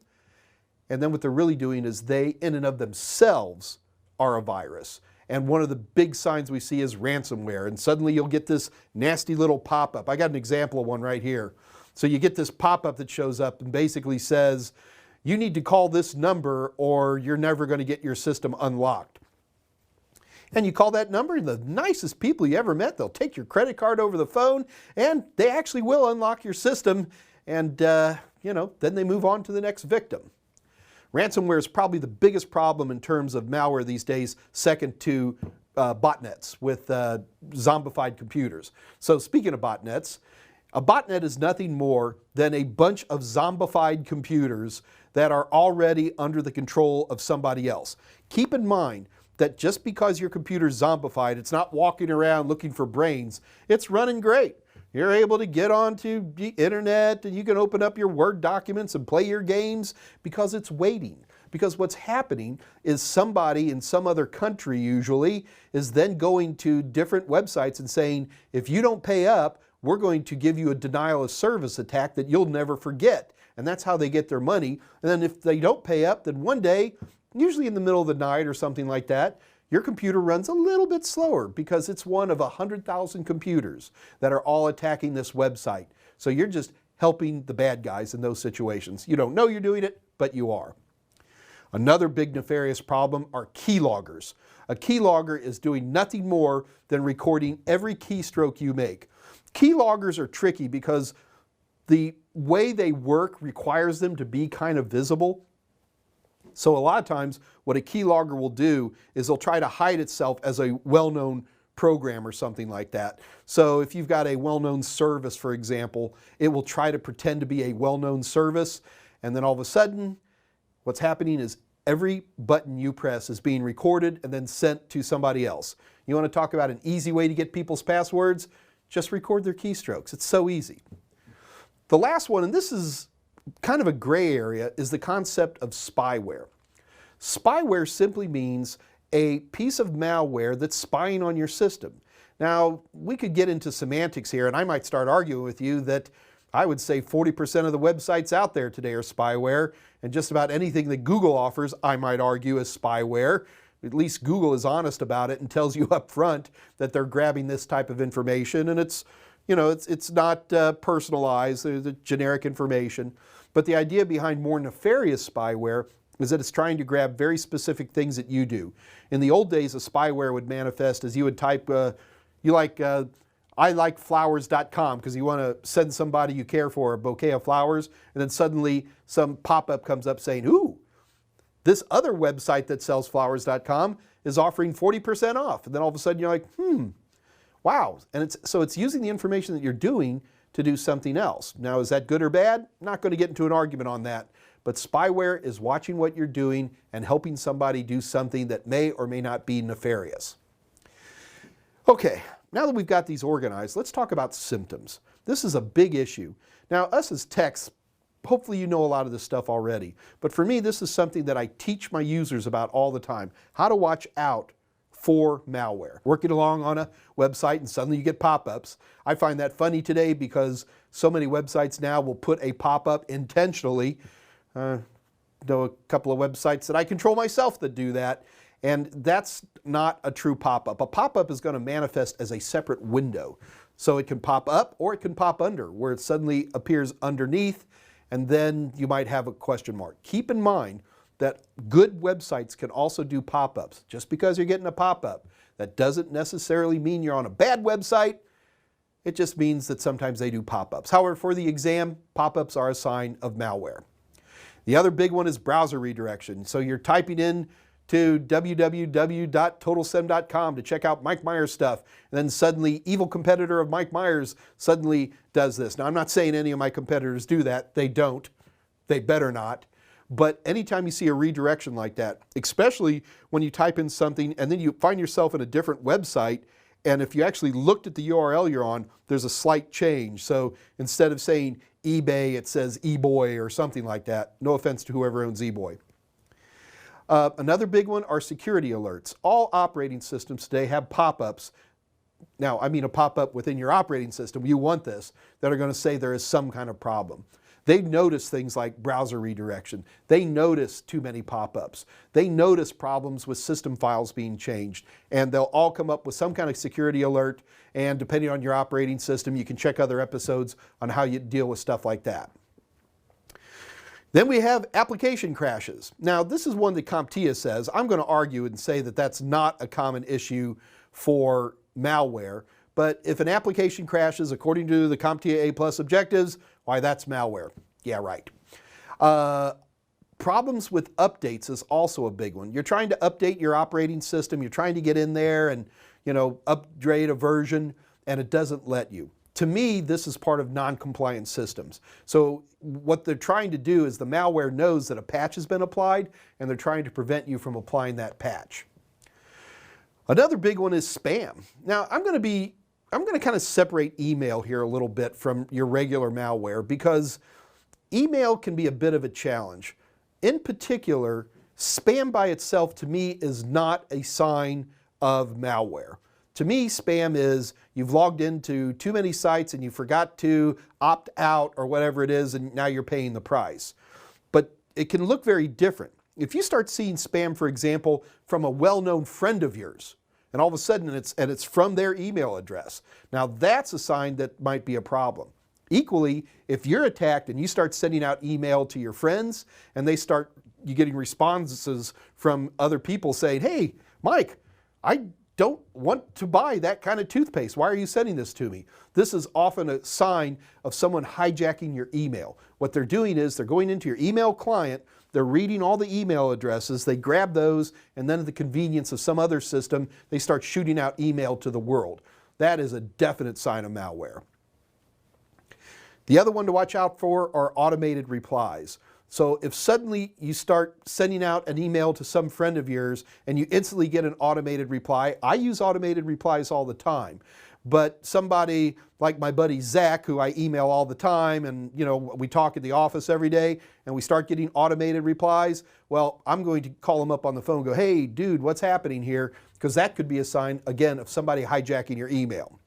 And then what they're really doing is they, in and of themselves, are a virus. And one of the big signs we see is ransomware. And suddenly you'll get this nasty little pop-up. I got an example of one right here. So you get this pop-up that shows up and basically says, you need to call this number or you're never going to get your system unlocked. And you call that number, the nicest people you ever met, they'll take your credit card over the phone, and they actually will unlock your system. And, then they move on to the next victim. Ransomware is probably the biggest problem in terms of malware these days, second to botnets with zombified computers. So speaking of botnets, a botnet is nothing more than a bunch of zombified computers that are already under the control of somebody else. Keep in mind that just because your computer's zombified, it's not walking around looking for brains, it's running great. You're able to get onto the internet and you can open up your Word documents and play your games because it's waiting. Because what's happening is somebody in some other country usually is then going to different websites and saying, if you don't pay up, we're going to give you a denial of service attack that you'll never forget. And that's how they get their money. And then if they don't pay up, then one day, usually in the middle of the night or something like that, your computer runs a little bit slower because it's one of 100,000 computers that are all attacking this website. So you're just helping the bad guys in those situations. You don't know you're doing it, but you are. Another big nefarious problem are keyloggers. A keylogger is doing nothing more than recording every keystroke you make. Keyloggers are tricky because the way they work requires them to be kind of visible. So a lot of times what a keylogger will do is they'll try to hide itself as a well-known program or something like that. So if you've got a well-known service, for example, it will try to pretend to be a well-known service, and then all of a sudden what's happening is every button you press is being recorded and then sent to somebody else. You want to talk about an easy way to get people's passwords? Just record their keystrokes. It's so easy. The last one, and this is kind of a gray area, is the concept of spyware. Spyware simply means a piece of malware that's spying on your system. Now, we could get into semantics here, and I might start arguing with you that I would say 40% of the websites out there today are spyware, and just about anything that Google offers, I might argue, is spyware. At least Google is honest about it and tells you up front that they're grabbing this type of information, and it's not personalized, there's generic information. But the idea behind more nefarious spyware is that it's trying to grab very specific things that you do. In the old days, a spyware would manifest as you would type You like ilikeflowers.com because you want to send somebody you care for a bouquet of flowers, and then suddenly some pop-up comes up saying, ooh, this other website that sells flowers.com is offering 40% off. And then all of a sudden you're like, wow. And so it's using the information that you're doing to do something else. Now, is that good or bad? Not going to get into an argument on that. But spyware is watching what you're doing and helping somebody do something that may or may not be nefarious. Okay, now that we've got these organized, let's talk about symptoms. This is a big issue. Now, us as techs, hopefully you know a lot of this stuff already. But for me, this is something that I teach my users about all the time, how to watch out for malware. Working along on a website and suddenly you get pop-ups. I find that funny today because so many websites now will put a pop-up intentionally. I know a couple of websites that I control myself that do that, and that's not a true pop-up. A pop-up is going to manifest as a separate window. So it can pop up or it can pop under, where it suddenly appears underneath, and then you might have a question mark. Keep in mind that good websites can also do pop-ups. Just because you're getting a pop-up, that doesn't necessarily mean you're on a bad website. It just means that sometimes they do pop-ups. However, for the exam, pop-ups are a sign of malware. The other big one is browser redirection. So you're typing in to www.totalsem.com to check out Mike Myers stuff, and then suddenly evil competitor of Mike Myers suddenly does this. Now, I'm not saying any of my competitors do that. They don't. They better not. But anytime you see a redirection like that, especially when you type in something and then you find yourself in a different website, and if you actually looked at the URL you're on, there's a slight change. So instead of saying eBay, it says eBoy or something like that. No offense to whoever owns eBoy. Another big one are security alerts. All operating systems today have pop-ups. Now, I mean a pop-up within your operating system. You want this, that are going to say there is some kind of problem. They notice things like browser redirection. They notice too many pop-ups. They notice problems with system files being changed. And they'll all come up with some kind of security alert. And depending on your operating system, you can check other episodes on how you deal with stuff like that. Then we have application crashes. Now, this is one that CompTIA says. I'm going to argue and say that that's not a common issue for malware. But if an application crashes according to the CompTIA A+ objectives, why, that's malware. Yeah, right. Problems with updates is also a big one. You're trying to update your operating system. You're trying to get in there and, upgrade a version, and it doesn't let you. To me, this is part of non-compliant systems. So what they're trying to do is the malware knows that a patch has been applied, and they're trying to prevent you from applying that patch. Another big one is spam. Now, I'm going to kind of separate email here a little bit from your regular malware because email can be a bit of a challenge. In particular, spam by itself to me is not a sign of malware. To me, spam is you've logged into too many sites and you forgot to opt out or whatever it is, and now you're paying the price. But it can look very different. If you start seeing spam, for example, from a well-known friend of yours, and all of a sudden it's from their email address, now that's a sign that might be a problem. Equally, if you're attacked and you start sending out email to your friends and you getting responses from other people saying, hey, Mike, I don't want to buy that kind of toothpaste. Why are you sending this to me? This is often a sign of someone hijacking your email. What they're doing is they're going into your email client, they're reading all the email addresses, they grab those, and then at the convenience of some other system, they start shooting out email to the world. That is a definite sign of malware. The other one to watch out for are automated replies. So if suddenly you start sending out an email to some friend of yours and you instantly get an automated reply, I use automated replies all the time. But somebody like my buddy Zach, who I email all the time, and we talk at the office every day, and we start getting automated replies, well, I'm going to call him up on the phone and go, hey, dude, what's happening here? Because that could be a sign, again, of somebody hijacking your email.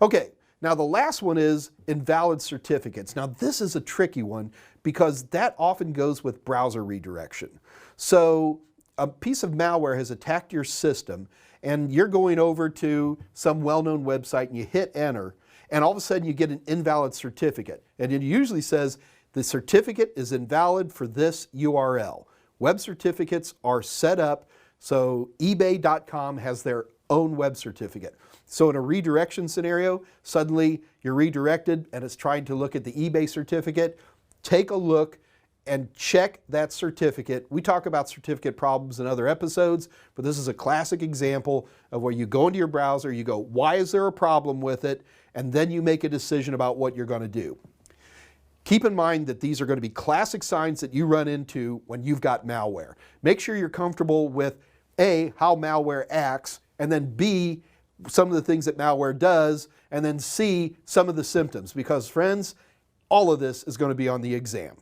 Okay. Now the last one is invalid certificates. Now this is a tricky one because that often goes with browser redirection. So a piece of malware has attacked your system and you're going over to some well-known website and you hit enter, and all of a sudden you get an invalid certificate. And it usually says the certificate is invalid for this URL. Web certificates are set up so eBay.com has their own web certificate. So in a redirection scenario, suddenly you're redirected and it's trying to look at the eBay certificate. Take a look and check that certificate. We talk about certificate problems in other episodes, but this is a classic example of where you go into your browser, you go, why is there a problem with it? And then you make a decision about what you're going to do. Keep in mind that these are going to be classic signs that you run into when you've got malware. Make sure you're comfortable with A, how malware acts, and then B, some of the things that malware does, and then C, some of the symptoms. Because friends, all of this is going to be on the exam.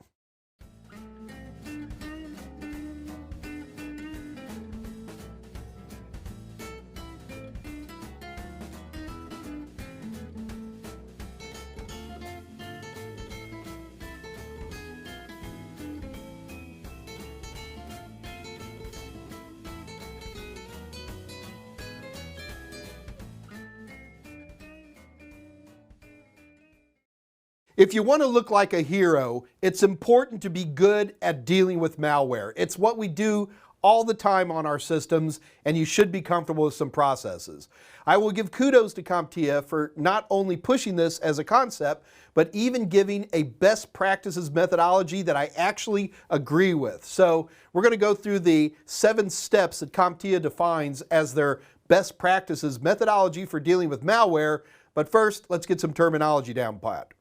If you want to look like a hero, it's important to be good at dealing with malware. It's what we do all the time on our systems, and you should be comfortable with some processes. I will give kudos to CompTIA for not only pushing this as a concept, but even giving a best practices methodology that I actually agree with. So we're going to go through the 7 steps that CompTIA defines as their best practices methodology for dealing with malware. But first, let's get some terminology down pat.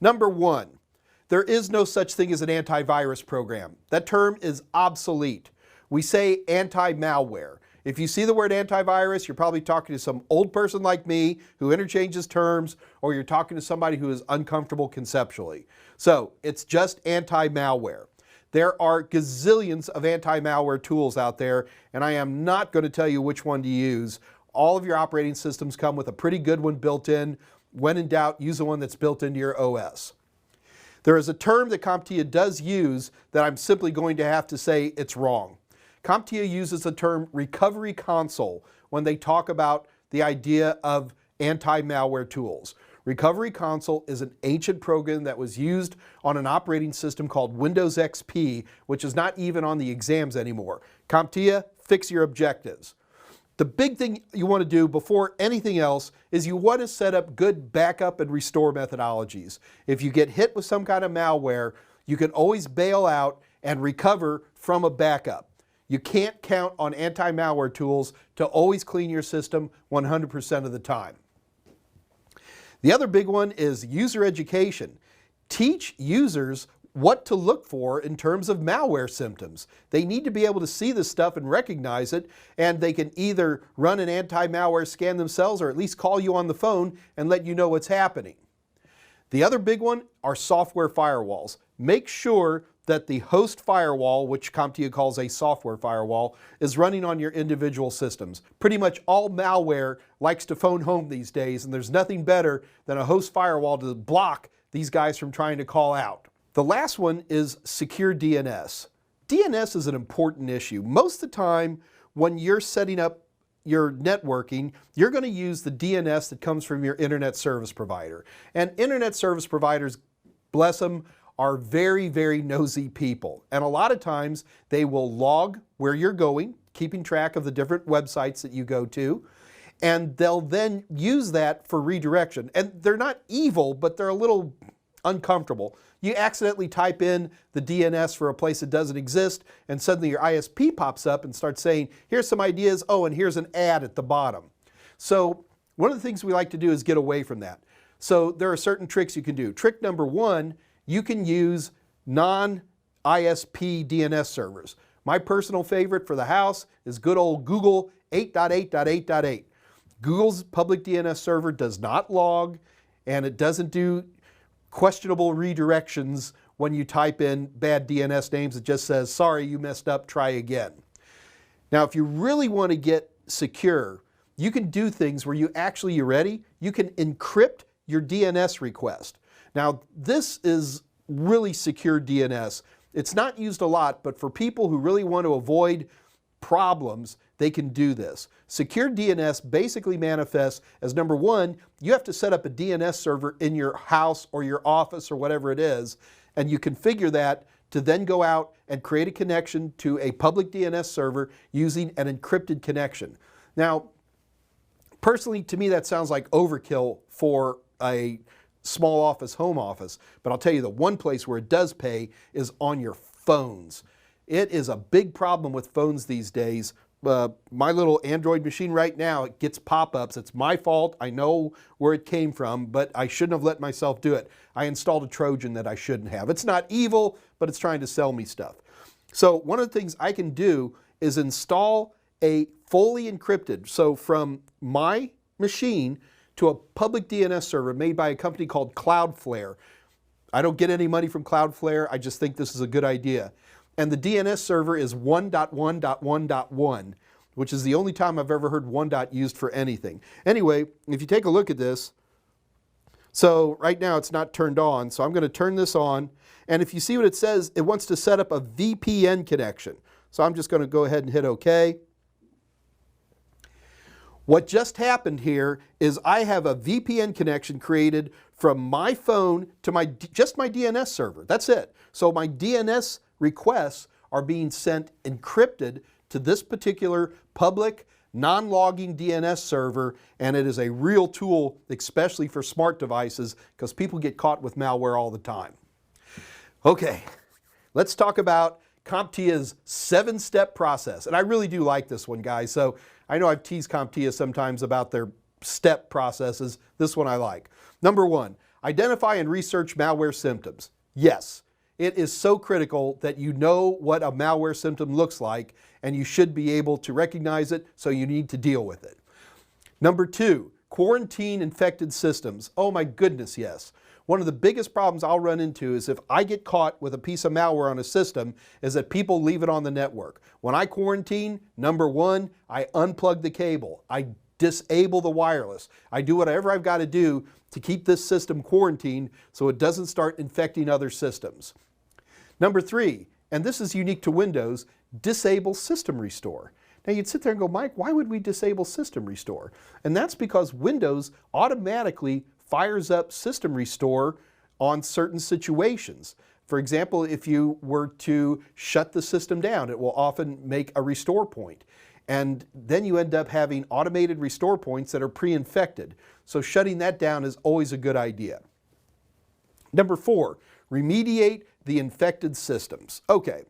Number 1, there is no such thing as an antivirus program. That term is obsolete. We say anti-malware. If you see the word antivirus, you're probably talking to some old person like me who interchanges terms, or you're talking to somebody who is uncomfortable conceptually. So it's just anti-malware. There are gazillions of anti-malware tools out there, and I am not going to tell you which one to use. All of your operating systems come with a pretty good one built in. When in doubt, use the one that's built into your OS. There is a term that CompTIA does use that I'm simply going to have to say it's wrong. CompTIA uses the term recovery console when they talk about the idea of anti-malware tools. Recovery console is an ancient program that was used on an operating system called Windows XP, which is not even on the exams anymore. CompTIA, fix your objectives. The big thing you want to do before anything else is you want to set up good backup and restore methodologies. If you get hit with some kind of malware, you can always bail out and recover from a backup. You can't count on anti-malware tools to always clean your system 100% of the time. The other big one is user education. Teach users what to look for in terms of malware symptoms. They need to be able to see this stuff and recognize it, and they can either run an anti-malware scan themselves or at least call you on the phone and let you know what's happening. The other big one are software firewalls. Make sure that the host firewall, which CompTIA calls a software firewall, is running on your individual systems. Pretty much all malware likes to phone home these days, and there's nothing better than a host firewall to block these guys from trying to call out. The last one is secure DNS. DNS is an important issue. Most of the time when you're setting up your networking, you're going to use the DNS that comes from your internet service provider. And internet service providers, bless them, are very, very nosy people. And a lot of times they will log where you're going, keeping track of the different websites that you go to, and they'll then use that for redirection. And they're not evil, but they're a little uncomfortable. You accidentally type in the DNS for a place that doesn't exist, and suddenly your ISP pops up and starts saying, here's some ideas, oh, and here's an ad at the bottom. So one of the things we like to do is get away from that. So there are certain tricks you can do. Trick number 1, you can use non-ISP DNS servers. My personal favorite for the house is good old Google 8.8.8.8. Google's public DNS server does not log, and it doesn't do questionable redirections when you type in bad DNS names. It just says, sorry, you messed up, try again. Now, if you really want to get secure, you can do things where you ready? You can encrypt your DNS request. Now, this is really secure DNS. It's not used a lot, but for people who really want to avoid problems, they can do this. Secure DNS basically manifests as, number 1, you have to set up a DNS server in your house or your office or whatever it is, and you configure that to then go out and create a connection to a public DNS server using an encrypted connection. Now, Personally, to me, that sounds like overkill for a small office, home office. But I'll tell you, the one place where it does pay is on your phones. It is a big problem with phones these days. My little Android machine right now, it gets pop-ups. It's my fault. I know where it came from, but I shouldn't have let myself do it. I installed a Trojan that I shouldn't have. It's not evil, but it's trying to sell me stuff. So one of the things I can do is install a fully encrypted, so from my machine to a public DNS server made by a company called Cloudflare. I don't get any money from Cloudflare. I just think this is a good idea. And the DNS server is 1.1.1.1, which is the only time I've ever heard 1. Used for anything. Anyway, if you take a look at this, so right now it's not turned on, so I'm going to turn this on. And if you see what it says, it wants to set up a VPN connection. So I'm just going to go ahead and hit OK. What just happened here is I have a VPN connection created from my phone to just my DNS server. That's it. So my DNS requests are being sent encrypted to this particular public non-logging DNS server, and it is a real tool, especially for smart devices, because people get caught with malware all the time. Okay, let's talk about CompTIA's 7-step process. And I really do like this one, guys. So I know I've teased CompTIA sometimes about their step processes. This one I like. Number 1, identify and research malware symptoms. Yes, it is so critical that you know what a malware symptom looks like, and you should be able to recognize it, so you need to deal with it. Number 2, quarantine infected systems. Oh my goodness, yes. One of the biggest problems I'll run into is if I get caught with a piece of malware on a system is that people leave it on the network. When I quarantine, number 1, I unplug the cable. I disable the wireless. I do whatever I've got to do to keep this system quarantined so it doesn't start infecting other systems. Number 3, and this is unique to Windows, disable System Restore. Now you'd sit there and go, Mike, why would we disable System Restore? And that's because Windows automatically fires up System Restore on certain situations. For example, if you were to shut the system down, it will often make a restore point. And then you end up having automated restore points that are pre-infected. So shutting that down is always a good idea. Number 4, remediate the infected systems. Okay,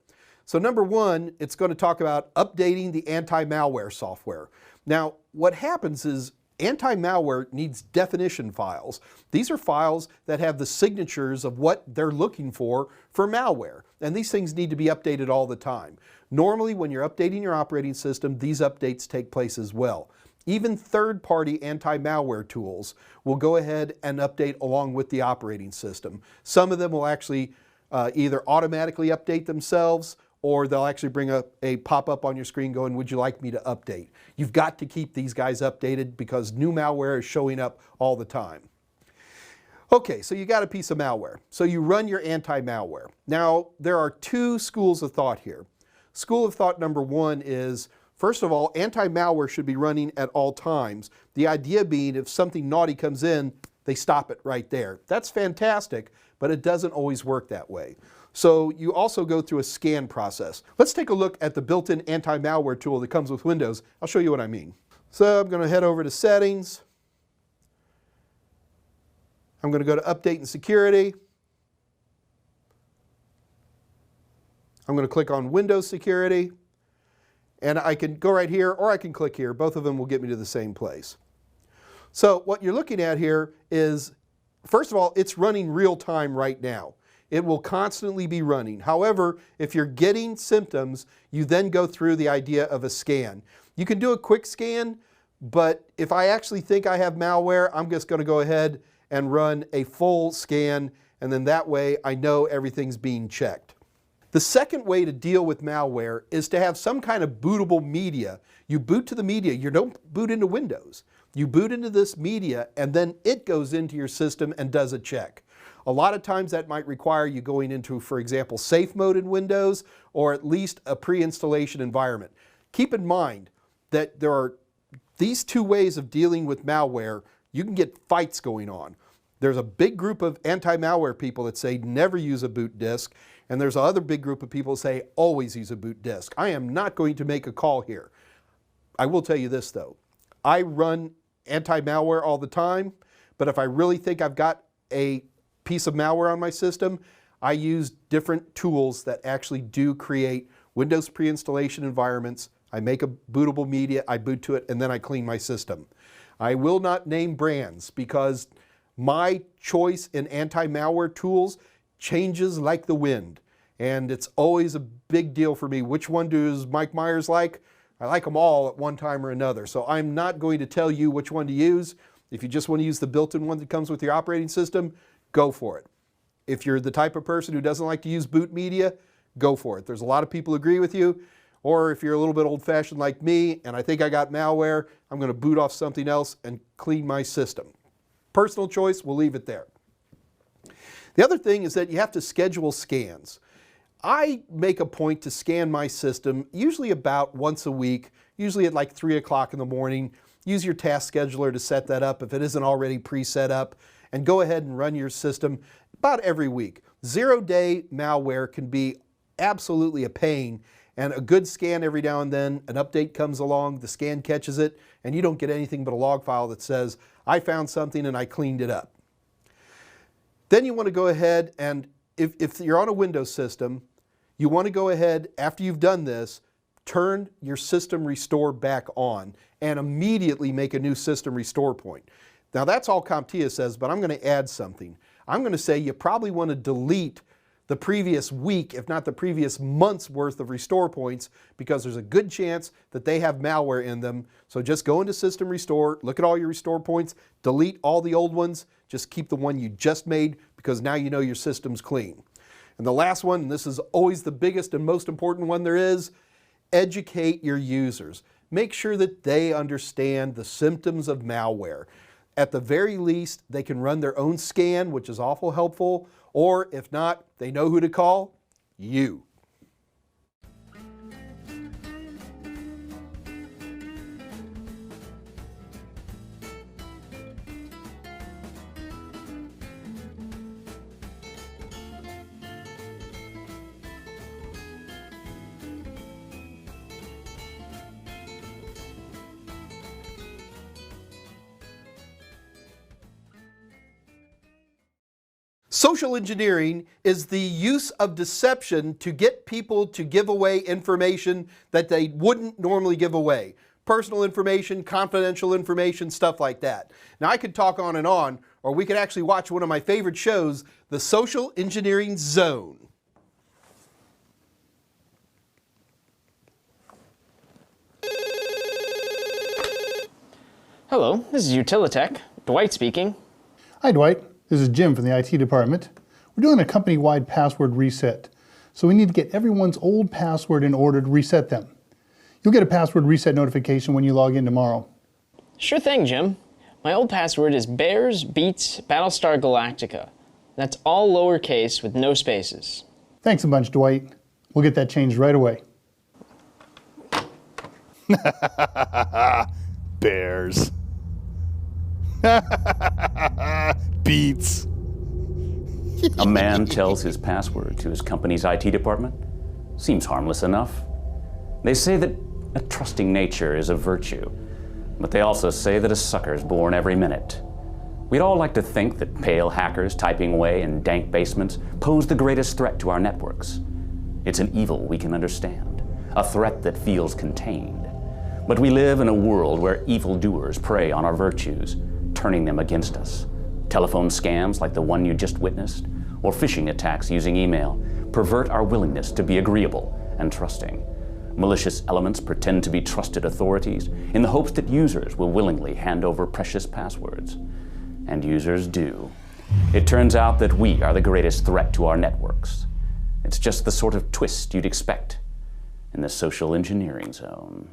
so number 1, it's going to talk about updating the anti-malware software. Now, what happens is anti-malware needs definition files. These are files that have the signatures of what they're looking for malware. And these things need to be updated all the time. Normally, when you're updating your operating system, these updates take place as well. Even third-party anti-malware tools will go ahead and update along with the operating system. Some of them will actually either automatically update themselves, or they'll actually bring a pop-up on your screen going, would you like me to update? You've got to keep these guys updated because new malware is showing up all the time. Okay, so you got a piece of malware. So you run your anti-malware. Now, there are 2 schools of thought here. School of thought number 1 is, first of all, anti-malware should be running at all times. The idea being if something naughty comes in, they stop it right there. That's fantastic, but it doesn't always work that way. So you also go through a scan process. Let's take a look at the built-in anti-malware tool that comes with Windows. I'll show you what I mean. So I'm going to head over to Settings. I'm going to go to Update and Security. I'm going to click on Windows Security. And I can go right here, or I can click here. Both of them will get me to the same place. So what you're looking at here is, first of all, it's running real time right now. It will constantly be running. However, if you're getting symptoms, you then go through the idea of a scan. You can do a quick scan, but if I actually think I have malware, I'm just going to go ahead and run a full scan, and then that way I know everything's being checked. The second way to deal with malware is to have some kind of bootable media. You boot to the media. You don't boot into Windows. You boot into this media, and then it goes into your system and does a check. A lot of times that might require you going into, for example, safe mode in Windows, or at least a pre-installation environment. Keep in mind that there are these 2 ways of dealing with malware. You can get fights going on. There's a big group of anti-malware people that say never use a boot disk, and there's another big group of people that say always use a boot disk. I am not going to make a call here. I will tell you this though. I run anti-malware all the time, but if I really think I've got a piece of malware on my system, I use different tools that actually do create Windows pre-installation environments. I make a bootable media, I boot to it, and then I clean my system. I will not name brands because my choice in anti-malware tools changes like the wind. And it's always a big deal for me. Which one does Mike Myers like? I like them all at one time or another. So I'm not going to tell you which one to use. If you just want to use the built-in one that comes with your operating system, go for it. If you're the type of person who doesn't like to use boot media, go for it. There's a lot of people who agree with you. Or if you're a little bit old-fashioned like me and I think I got malware, I'm going to boot off something else and clean my system. Personal choice, we'll leave it there. The other thing is that you have to schedule scans. I make a point to scan my system usually about once a week, usually at like 3 o'clock in the morning. Use your task scheduler to set that up if it isn't already pre-set up, and go ahead and run your system about every week. Zero-day malware can be absolutely a pain, and a good scan every now and then, an update comes along, the scan catches it, and you don't get anything but a log file that says, I found something and I cleaned it up. Then you want to go ahead and, if you're on a Windows system, you want to go ahead, after you've done this, turn your system restore back on and immediately make a new system restore point. Now that's all CompTIA says, but I'm going to add something. I'm going to say you probably want to delete the previous week, if not the previous month's worth of restore points, because there's a good chance that they have malware in them. So just go into System Restore, look at all your restore points, delete all the old ones, just keep the one you just made, because now you know your system's clean. And the last one, and this is always the biggest and most important one there is, educate your users. Make sure that they understand the symptoms of malware. At the very least, they can run their own scan, which is awful helpful, or if not, they know who to call, you. Social engineering is the use of deception to get people to give away information that they wouldn't normally give away. Personal information, confidential information, stuff like that. Now I could talk on and on, or we could actually watch one of my favorite shows, The Social Engineering Zone.
Hello, this is Utilitech. Dwight speaking.
Hi Dwight, this is Jim from the IT department. We're doing a company-wide password reset, so we need to get everyone's old password in order to reset them. You'll get a password reset notification when you log in tomorrow.
Sure thing, Jim. My old password is Bears Beats Battlestar Galactica. That's all lowercase with no spaces.
Thanks a bunch, Dwight. We'll get that changed right away.
Bears. Beats.
A man tells his password to his company's IT department. Seems harmless enough. They say that a trusting nature is a virtue, but they also say that a sucker's born every minute. We'd all like to think that pale hackers typing away in dank basements pose the greatest threat to our networks. It's an evil we can understand, a threat that feels contained. But we live in a world where evildoers prey on our virtues, turning them against us. Telephone scams like the one you just witnessed, or phishing attacks using email, pervert our willingness to be agreeable and trusting. Malicious elements pretend to be trusted authorities in the hopes that users will willingly hand over precious passwords. And users do. It turns out that we are the greatest threat to our networks. It's just the sort of twist you'd expect in the social engineering zone.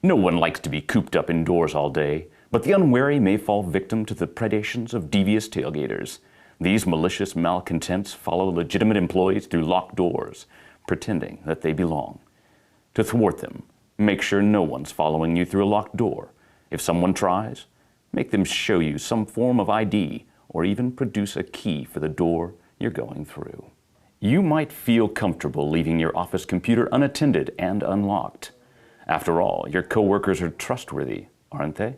No one likes to be cooped up indoors all day, but the unwary may fall victim to the predations of devious tailgaters. These malicious malcontents follow legitimate employees through locked doors, pretending that they belong. To thwart them, make sure no one's following you through a locked door. If someone tries, make them show you some form of ID or even produce a key for the door you're going through. You might feel comfortable leaving your office computer unattended and unlocked. After all, your coworkers are trustworthy, aren't they?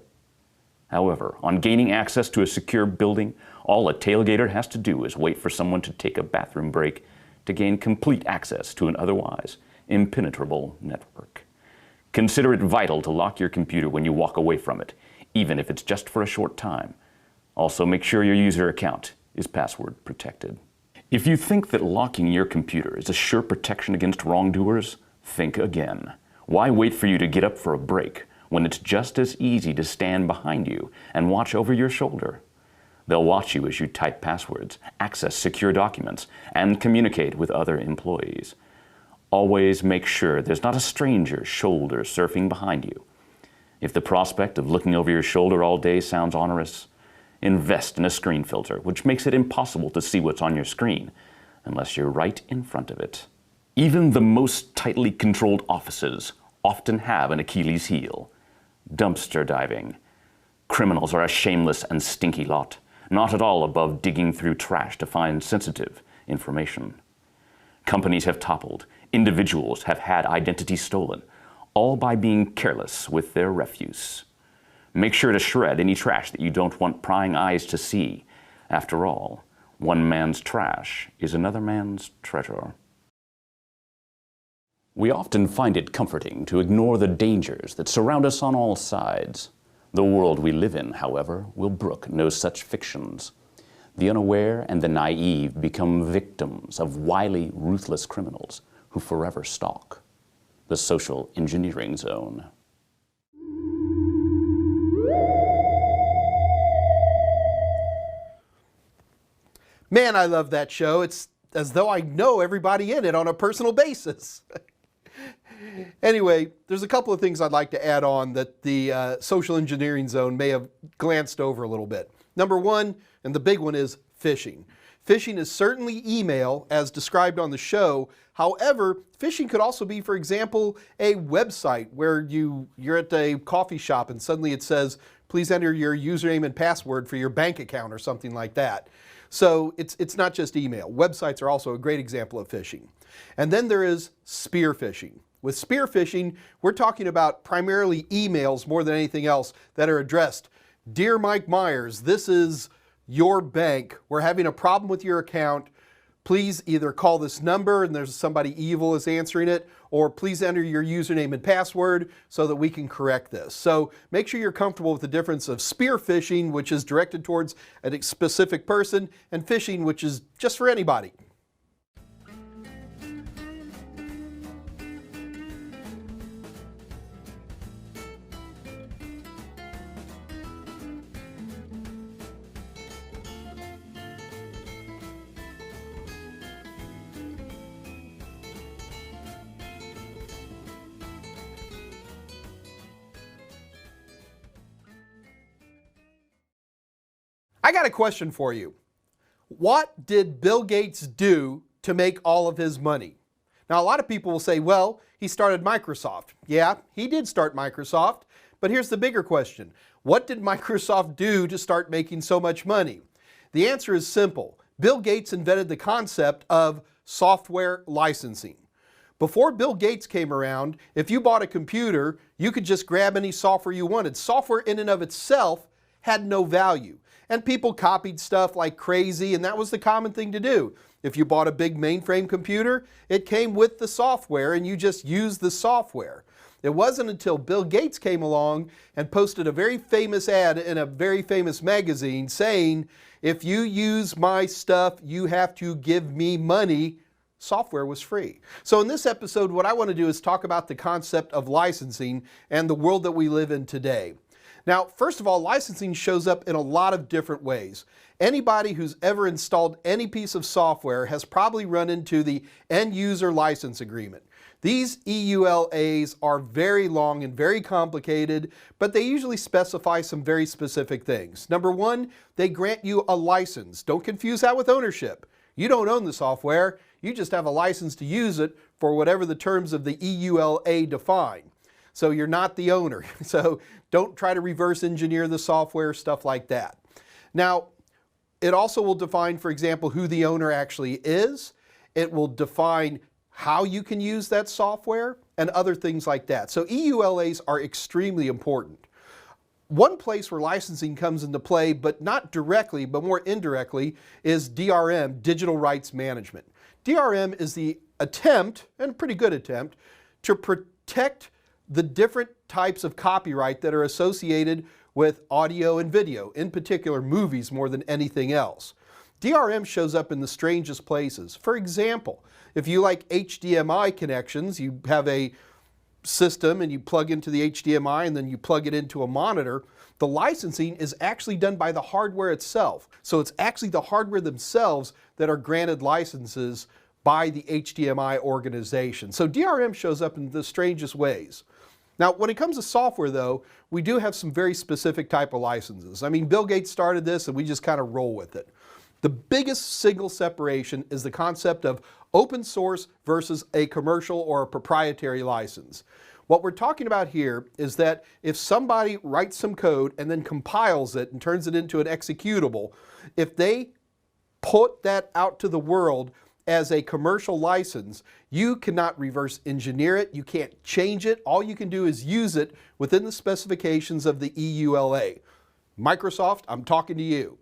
However, on gaining access to a secure building, all a tailgater has to do is wait for someone to take a bathroom break to gain complete access to an otherwise impenetrable network. Consider it vital to lock your computer when you walk away from it, even if it's just for a short time. Also, make sure your user account is password protected. If you think that locking your computer is a sure protection against wrongdoers, think again. Why wait for you to get up for a break when it's just as easy to stand behind you and watch over your shoulder? They'll watch you as you type passwords, access secure documents, and communicate with other employees. Always make sure there's not a stranger shoulder surfing behind you. If the prospect of looking over your shoulder all day sounds onerous, invest in a screen filter, which makes it impossible to see what's on your screen unless you're right in front of it. Even the most tightly controlled offices often have an Achilles heel: dumpster diving. Criminals are a shameless and stinky lot, not at all above digging through trash to find sensitive information. Companies have toppled, individuals have had identity stolen, all by being careless with their refuse. Make sure to shred any trash that you don't want prying eyes to see. After all, one man's trash is another man's treasure. We often find it comforting to ignore the dangers that surround us on all sides. The world we live in, however, will brook no such fictions. The unaware and the naive become victims of wily, ruthless criminals who forever stalk the social engineering zone.
Man, I love that show. It's as though I know everybody in it on a personal basis. Anyway, there's a couple of things I'd like to add on that the social engineering zone may have glanced over a little bit. Number one, and the big one, is phishing. Phishing is certainly email, as described on the show. However, phishing could also be, for example, a website where you're at a coffee shop and suddenly it says, please enter your username and password for your bank account or something like that. So it's not just email. Websites are also a great example of phishing. And then there is spear phishing. With spear phishing, we're talking about primarily emails more than anything else that are addressed. Dear Mike Myers, this is your bank. We're having a problem with your account. Please either call this number and there's somebody evil is answering it, or please enter your username and password so that we can correct this. So make sure you're comfortable with the difference of spear phishing, which is directed towards a specific person, and phishing, which is just for anybody. I got a question for you. What did Bill Gates do to make all of his money? Now, a lot of people will say, well, he started Microsoft. Yeah, he did start Microsoft, but here's the bigger question. What did Microsoft do to start making so much money? The answer is simple. Bill Gates invented the concept of software licensing. Before Bill Gates came around, if you bought a computer, you could just grab any software you wanted. Software in and of itself had no value. And people copied stuff like crazy, and that was the common thing to do. If you bought a big mainframe computer, it came with the software and you just used the software. It wasn't until Bill Gates came along and posted a very famous ad in a very famous magazine saying, if you use my stuff, you have to give me money. Software was free. So in this episode, what I want to do is talk about the concept of licensing and the world that we live in today. Now, first of all, licensing shows up in a lot of different ways. Anybody who's ever installed any piece of software has probably run into the end user license agreement. These EULAs are very long and very complicated, but they usually specify some very specific things. Number one, they grant you a license. Don't confuse that with ownership. You don't own the software, you just have a license to use it for whatever the terms of the EULA define. So you're not the owner. So don't try to reverse engineer the software, stuff like that. Now, it also will define, for example, who the owner actually is. It will define how you can use that software and other things like that. So EULAs are extremely important. One place where licensing comes into play, but not directly, but more indirectly, is DRM, Digital Rights Management. DRM is the attempt, and a pretty good attempt, to protect the different types of copyright that are associated with audio and video, in particular movies more than anything else. DRM shows up in the strangest places. For example, if you like HDMI connections, you have a system and you plug into the HDMI and then you plug it into a monitor, the licensing is actually done by the hardware itself. So it's actually the hardware themselves that are granted licenses by the HDMI organization. So DRM shows up in the strangest ways. Now, when it comes to software though, we do have some very specific type of licenses. I mean, Bill Gates started this and we just kind of roll with it. The biggest single separation is the concept of open source versus a commercial or a proprietary license. What we're talking about here is that if somebody writes some code and then compiles it and turns it into an executable, if they put that out to the world as a commercial license, you cannot reverse engineer it, you can't change it, all you can do is use it within the specifications of the EULA. Microsoft, I'm talking to you.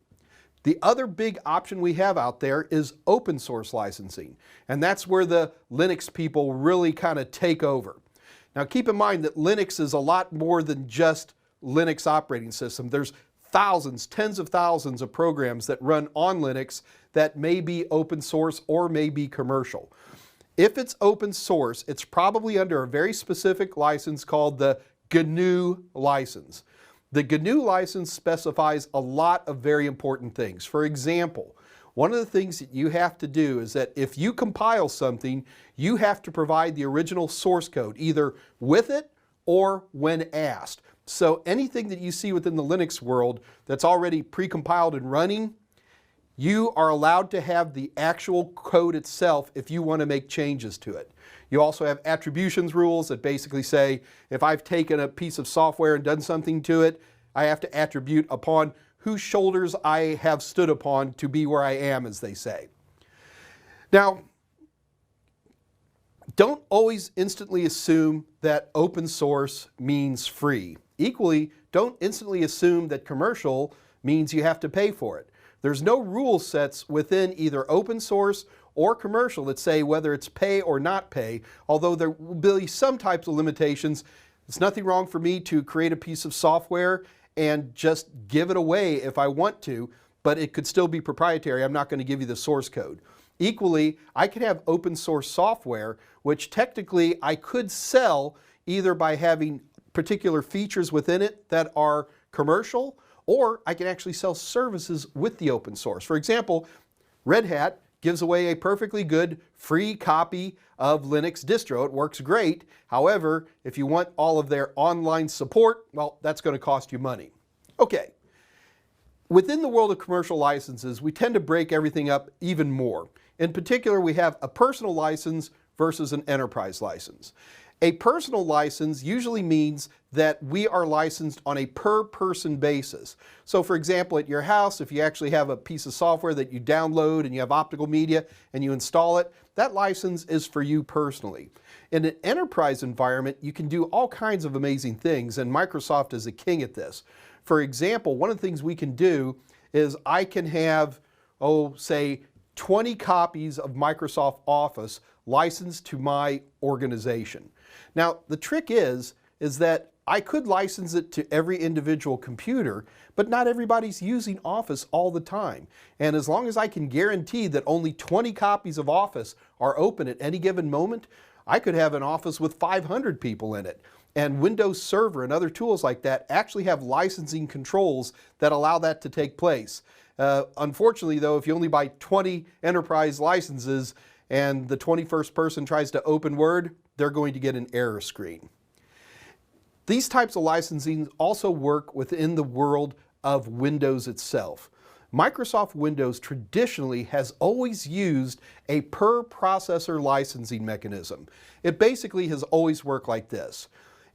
The other big option we have out there is open source licensing, and that's where the Linux people really kind of take over. Now keep in mind that Linux is a lot more than just Linux operating system. There's thousands, tens of thousands of programs that run on Linux that may be open source or may be commercial. If it's open source, it's probably under a very specific license called the GNU license. The GNU license specifies a lot of very important things. For example, one of the things that you have to do is that if you compile something, you have to provide the original source code, either with it or when asked. So anything that you see within the Linux world that's already pre-compiled and running, you are allowed to have the actual code itself if you want to make changes to it. You also have attributions rules that basically say if I've taken a piece of software and done something to it, I have to attribute upon whose shoulders I have stood upon to be where I am, as they say. Now, don't always instantly assume that open source means free. Equally, don't instantly assume that commercial means you have to pay for it. There's no rule sets within either open source or commercial that say whether it's pay or not pay, although there will be some types of limitations. It's nothing wrong for me to create a piece of software and just give it away if I want to, but it could still be proprietary. I'm not going to give you the source code. Equally, I could have open source software, which technically I could sell either by having particular features within it that are commercial, or I can actually sell services with the open source. For example, Red Hat gives away a perfectly good free copy of Linux distro. It works great. However, if you want all of their online support, well, that's going to cost you money. Okay. Within the world of commercial licenses, we tend to break everything up even more. In particular, we have a personal license versus an enterprise license. A personal license usually means that we are licensed on a per-person basis. So for example, at your house, if you actually have a piece of software that you download and you have optical media and you install it, that license is for you personally. In an enterprise environment, you can do all kinds of amazing things, and Microsoft is a king at this. For example, one of the things we can do is I can have, say 20 copies of Microsoft Office licensed to my organization. Now, the trick is that I could license it to every individual computer, but not everybody's using Office all the time. And as long as I can guarantee that only 20 copies of Office are open at any given moment, I could have an office with 500 people in it. And Windows Server and other tools like that actually have licensing controls that allow that to take place. Unfortunately though, if you only buy 20 enterprise licenses and the 21st person tries to open Word, they're going to get an error screen. These types of licensing also work within the world of Windows itself. Microsoft Windows traditionally has always used a per processor licensing mechanism. It basically has always worked like this.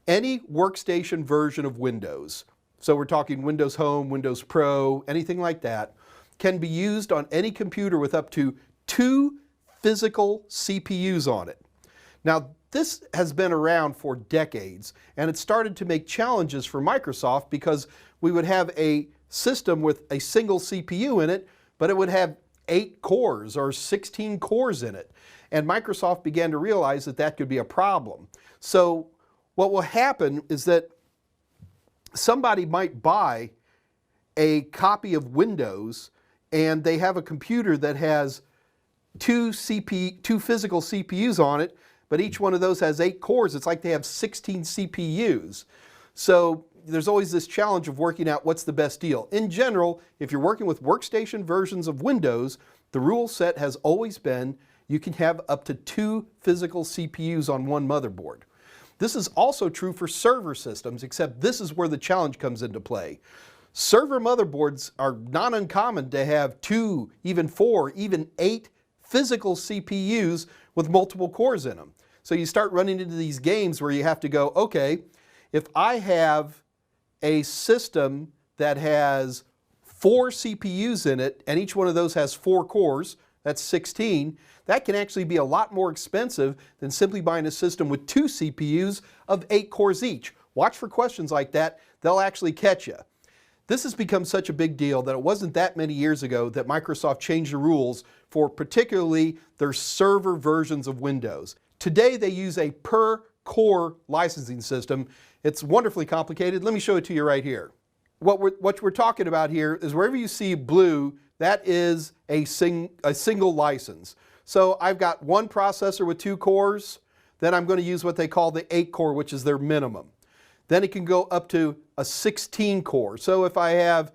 Any workstation version of Windows, so we're talking Windows Home, Windows Pro, anything like that, can be used on any computer with up to 2 physical CPUs on it. Now, this has been around for decades, and it started to make challenges for Microsoft because we would have a system with a single CPU in it, but it would have 8 cores or 16 cores in it. And Microsoft began to realize that that could be a problem. So what will happen is that somebody might buy a copy of Windows and they have a computer that has two physical CPUs on it, but each one of those has 8 cores. It's like they have 16 CPUs. So there's always this challenge of working out what's the best deal. In general, if you're working with workstation versions of Windows, the rule set has always been you can have up to 2 physical CPUs on one motherboard. This is also true for server systems, except this is where the challenge comes into play. Server motherboards are not uncommon to have 2, even 4, even 8 physical CPUs with multiple cores in them. So you start running into these games where you have to go, okay, if I have a system that has 4 CPUs in it, and each one of those has 4 cores, that's 16, that can actually be a lot more expensive than simply buying a system with 2 CPUs of 8 cores each. Watch for questions like that, they'll actually catch you. This has become such a big deal that it wasn't that many years ago that Microsoft changed the rules for particularly their server versions of Windows. Today they use a per core licensing system. It's wonderfully complicated. Let me show it to you right here. What we're talking about here is wherever you see blue, that is a single license. So I've got one processor with 2 cores, then I'm going to use what they call the 8 core, which is their minimum. Then it can go up to a 16 core. So if I have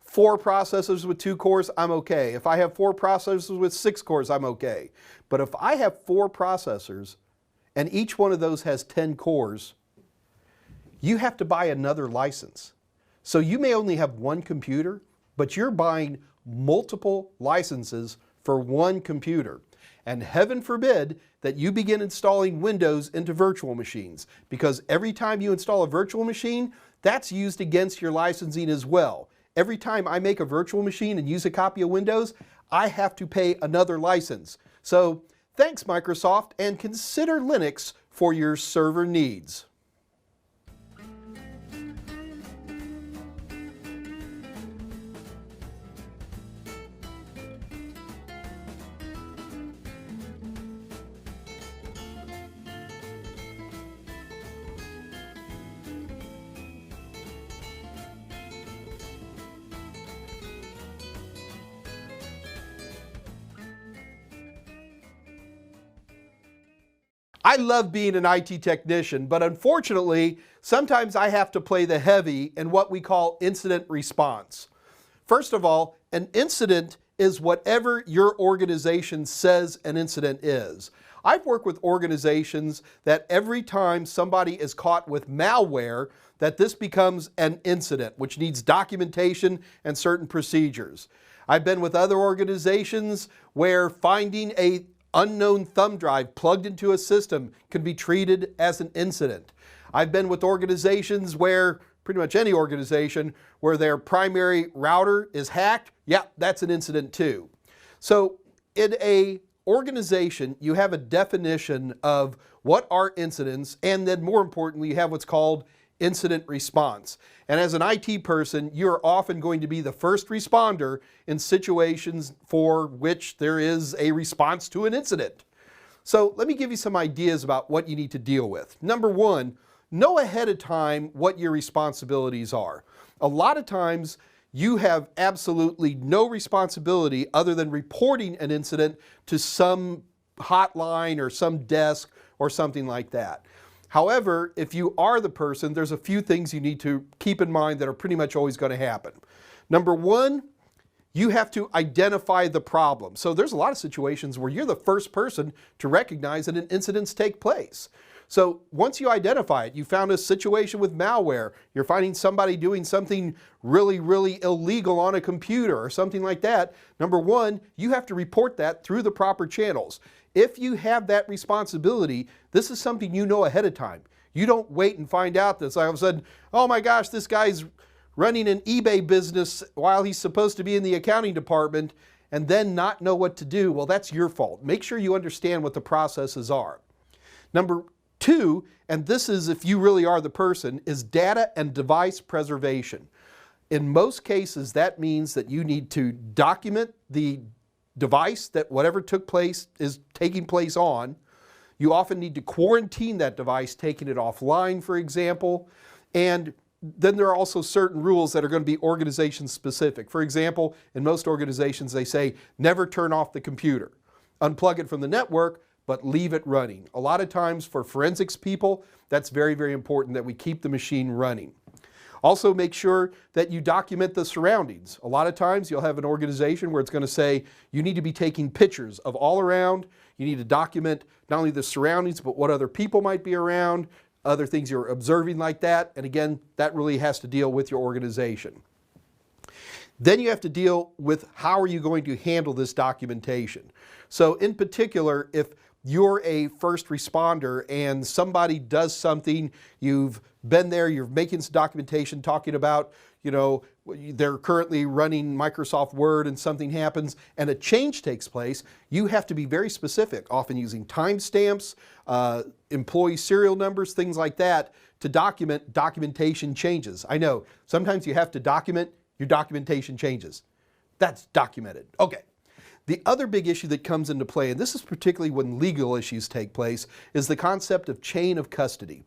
4 processors with 2 cores, I'm okay. If I have 4 processors with 6 cores, I'm okay. But if I have 4 processors and each one of those has 10 cores, you have to buy another license. So you may only have one computer, but you're buying multiple licenses for one computer. And heaven forbid that you begin installing Windows into virtual machines, because every time you install a virtual machine, that's used against your licensing as well. Every time I make a virtual machine and use a copy of Windows, I have to pay another license. So thanks, Microsoft, and consider Linux for your server needs. I love being an IT technician, but unfortunately, sometimes I have to play the heavy in what we call incident response. First of all, an incident is whatever your organization says an incident is. I've worked with organizations that every time somebody is caught with malware, that this becomes an incident, which needs documentation and certain procedures. I've been with other organizations where finding an unknown thumb drive plugged into a system can be treated as an incident. I've been with organizations where, pretty much any organization, where their primary router is hacked, yeah, that's an incident too. So in a organization, you have a definition of what are incidents, and then more importantly, you have what's called incident response. And as an IT person, you're often going to be the first responder in situations for which there is a response to an incident. So let me give you some ideas about what you need to deal with. Number one, know ahead of time what your responsibilities are. A lot of times you have absolutely no responsibility other than reporting an incident to some hotline or some desk or something like that. However, if you are the person, there's a few things you need to keep in mind that are pretty much always going to happen. Number one, you have to identify the problem. So there's a lot of situations where you're the first person to recognize that an incident's take place. So once you identify it, you found a situation with malware, you're finding somebody doing something really illegal on a computer or something like that. Number one, you have to report that through the proper channels. If you have that responsibility, this is something you know ahead of time. You don't wait and find out this all of a sudden, oh my gosh, this guy's running an eBay business while he's supposed to be in the accounting department, and then not know what to do, well, that's your fault. Make sure you understand what the processes are. Number 2, and this is if you really are the person, is data and device preservation. In most cases, that means that you need to document the device that whatever took place is taking place on. You often need to quarantine that device, taking it offline, for example. And then there are also certain rules that are going to be organization specific. For example, in most organizations, they say never turn off the computer. Unplug it from the network, but leave it running. A lot of times for forensics people, that's very, very important that we keep the machine running. Also make sure that you document the surroundings. A lot of times you'll have an organization where it's going to say you need to be taking pictures of all around. You need to document not only the surroundings, but what other people might be around, other things you're observing like that. And again, that really has to deal with your organization. Then you have to deal with how are you going to handle this documentation. So in particular, if you're a first responder and somebody does something, you've been there, you're making some documentation talking about, they're currently running Microsoft Word and something happens and a change takes place, you have to be very specific, often using timestamps, employee serial numbers, things like that, to document documentation changes. I know, sometimes you have to document your documentation changes. That's documented. Okay. The other big issue that comes into play, and this is particularly when legal issues take place, is the concept of chain of custody.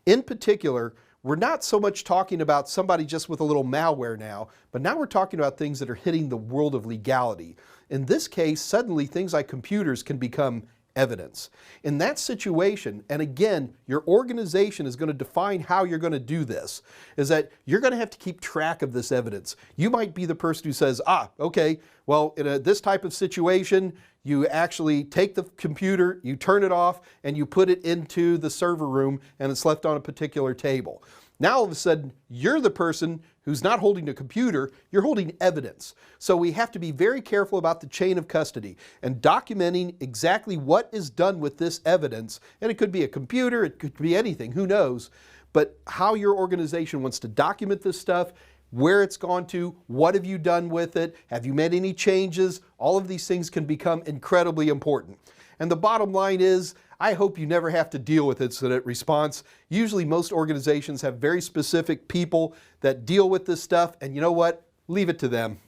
In particular, we're not so much talking about somebody just with a little malware now, but now we're talking about things that are hitting the world of legality. In this case, suddenly things like computers can become evidence. In that situation, and again, your organization is going to define how you're going to do this, is that you're going to have to keep track of this evidence. You might be the person who says, okay, well, in this type of situation, you actually take the computer, you turn it off, and you put it into the server room, and it's left on a particular table. Now all of a sudden, you're the person who's not holding a computer, you're holding evidence. So we have to be very careful about the chain of custody and documenting exactly what is done with this evidence. And it could be a computer, it could be anything, who knows. But how your organization wants to document this stuff, where it's gone to, what have you done with it, have you made any changes, all of these things can become incredibly important. And the bottom line is, I hope you never have to deal with incident response. Usually most organizations have very specific people that deal with this stuff, and you know what? Leave it to them.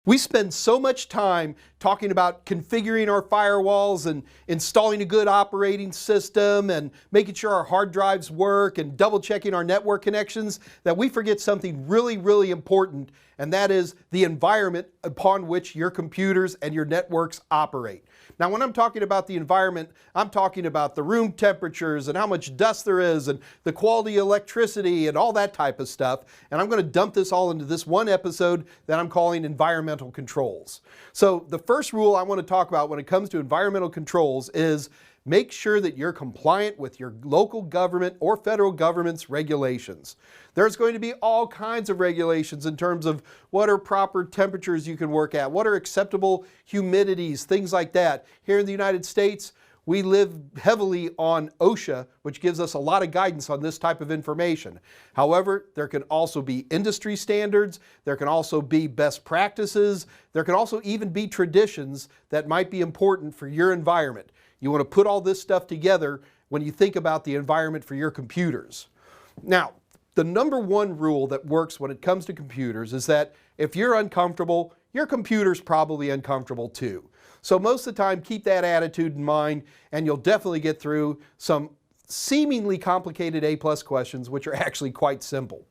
We spend so much time talking about configuring our firewalls and installing a good operating system and making sure our hard drives work and double checking our network connections that we forget something really, really important, and that is the environment upon which your computers and your networks operate. Now, when I'm talking about the environment, I'm talking about the room temperatures and how much dust there is and the quality of electricity and all that type of stuff. And I'm going to dump this all into this one episode that I'm calling environmental controls. So the first rule I want to talk about when it comes to environmental controls is make sure that you're compliant with your local government or federal government's regulations. There's going to be all kinds of regulations in terms of what are proper temperatures you can work at, what are acceptable humidities, things like that. Here in the United States, we live heavily on OSHA, which gives us a lot of guidance on this type of information. However, there can also be industry standards, there can also be best practices, there can also even be traditions that might be important for your environment. You want to put all this stuff together when you think about the environment for your computers. Now, the number one rule that works when it comes to computers is that if you're uncomfortable, your computer's probably uncomfortable too. So most of the time, keep that attitude in mind, and you'll definitely get through some seemingly complicated A+ questions, which are actually quite simple.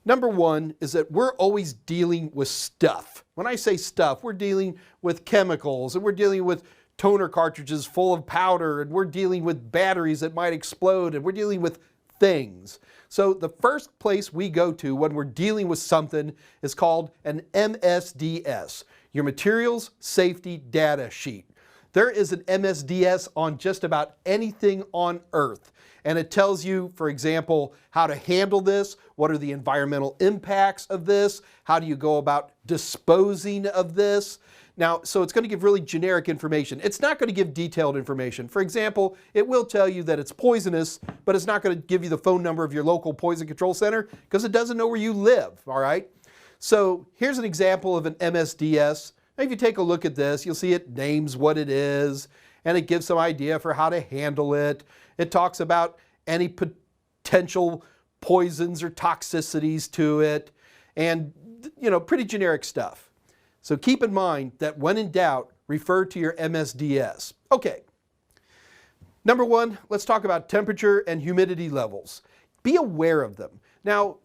Number one is that we're always dealing with stuff. When I say stuff, we're dealing with chemicals, and we're dealing with toner cartridges full of powder, and we're dealing with batteries that might explode, and we're dealing with things. So the first place we go to when we're dealing with something is called an MSDS, your Materials Safety Data Sheet. There is an MSDS on just about anything on Earth. And it tells you, for example, how to handle this, what are the environmental impacts of this, how do you go about disposing of this. Now, so it's going to give really generic information. It's not going to give detailed information. For example, it will tell you that it's poisonous, but it's not going to give you the phone number of your local poison control center because it doesn't know where you live, all right? So here's an example of an MSDS. Now, if you take a look at this, you'll see it names what it is, and it gives some idea for how to handle it. It talks about any potential poisons or toxicities to it, and, you know, pretty generic stuff. So keep in mind that when in doubt, refer to your MSDS. Okay. Number one, let's talk about temperature and humidity levels. Be aware of them. Now,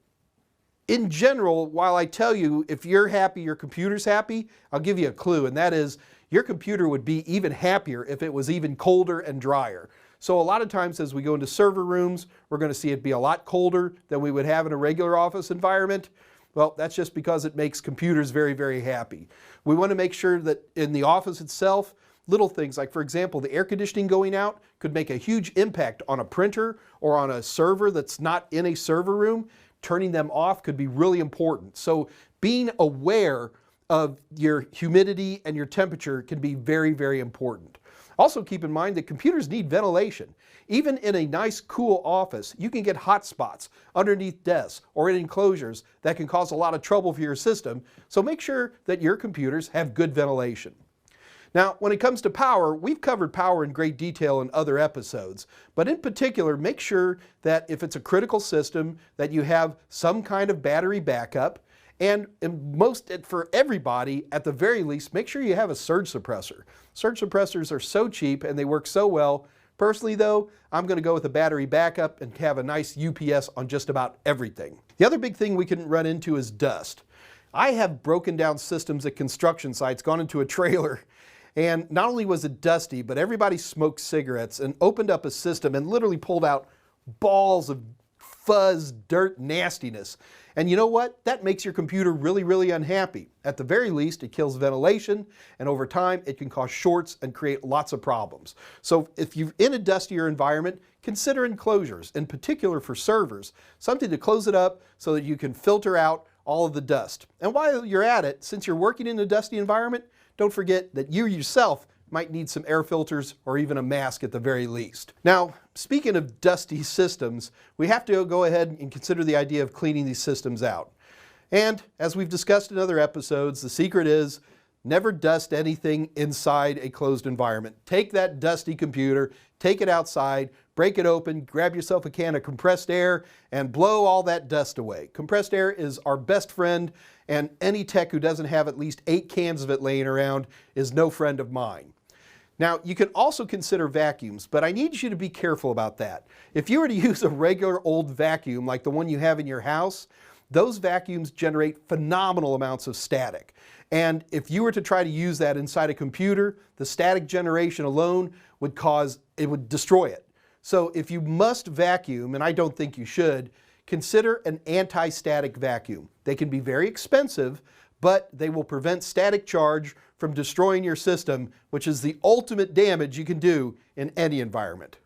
in general, while I tell you if you're happy, your computer's happy, I'll give you a clue, and that is your computer would be even happier if it was even colder and drier. So a lot of times as we go into server rooms, we're going to see it be a lot colder than we would have in a regular office environment. Well, that's just because it makes computers very, very happy. We want to make sure that in the office itself, little things like, for example, the air conditioning going out could make a huge impact on a printer or on a server that's not in a server room. Turning them off could be really important. So being aware of your humidity and your temperature can be very, very important. Also keep in mind that computers need ventilation. Even in a nice, cool office, you can get hot spots underneath desks or in enclosures that can cause a lot of trouble for your system, so make sure that your computers have good ventilation. Now, when it comes to power, we've covered power in great detail in other episodes, but in particular, make sure that if it's a critical system, that you have some kind of battery backup, and for everybody, at the very least, make sure you have a surge suppressor. Surge suppressors are so cheap and they work so well. Personally though, I'm going to go with a battery backup and have a nice UPS on just about everything. The other big thing we can run into is dust. I have broken down systems at construction sites, gone into a trailer, and not only was it dusty, but everybody smoked cigarettes and opened up a system and literally pulled out balls of fuzz, dirt, nastiness. And you know what? That makes your computer really, really unhappy. At the very least, it kills ventilation, and over time, it can cause shorts and create lots of problems. So if you're in a dustier environment, consider enclosures, in particular for servers, something to close it up so that you can filter out all of the dust. And while you're at it, since you're working in a dusty environment, don't forget that you yourself might need some air filters or even a mask at the very least. Now, speaking of dusty systems, we have to go ahead and consider the idea of cleaning these systems out. And as we've discussed in other episodes, the secret is never dust anything inside a closed environment. Take that dusty computer, take it outside, break it open, grab yourself a can of compressed air, and blow all that dust away. Compressed air is our best friend, and any tech who doesn't have at least 8 cans of it laying around is no friend of mine. Now, you can also consider vacuums, but I need you to be careful about that. If you were to use a regular old vacuum like the one you have in your house, those vacuums generate phenomenal amounts of static. And if you were to try to use that inside a computer, the static generation alone would destroy it. So if you must vacuum, and I don't think you should, consider an anti-static vacuum. They can be very expensive, but they will prevent static charge from destroying your system, which is the ultimate damage you can do in any environment.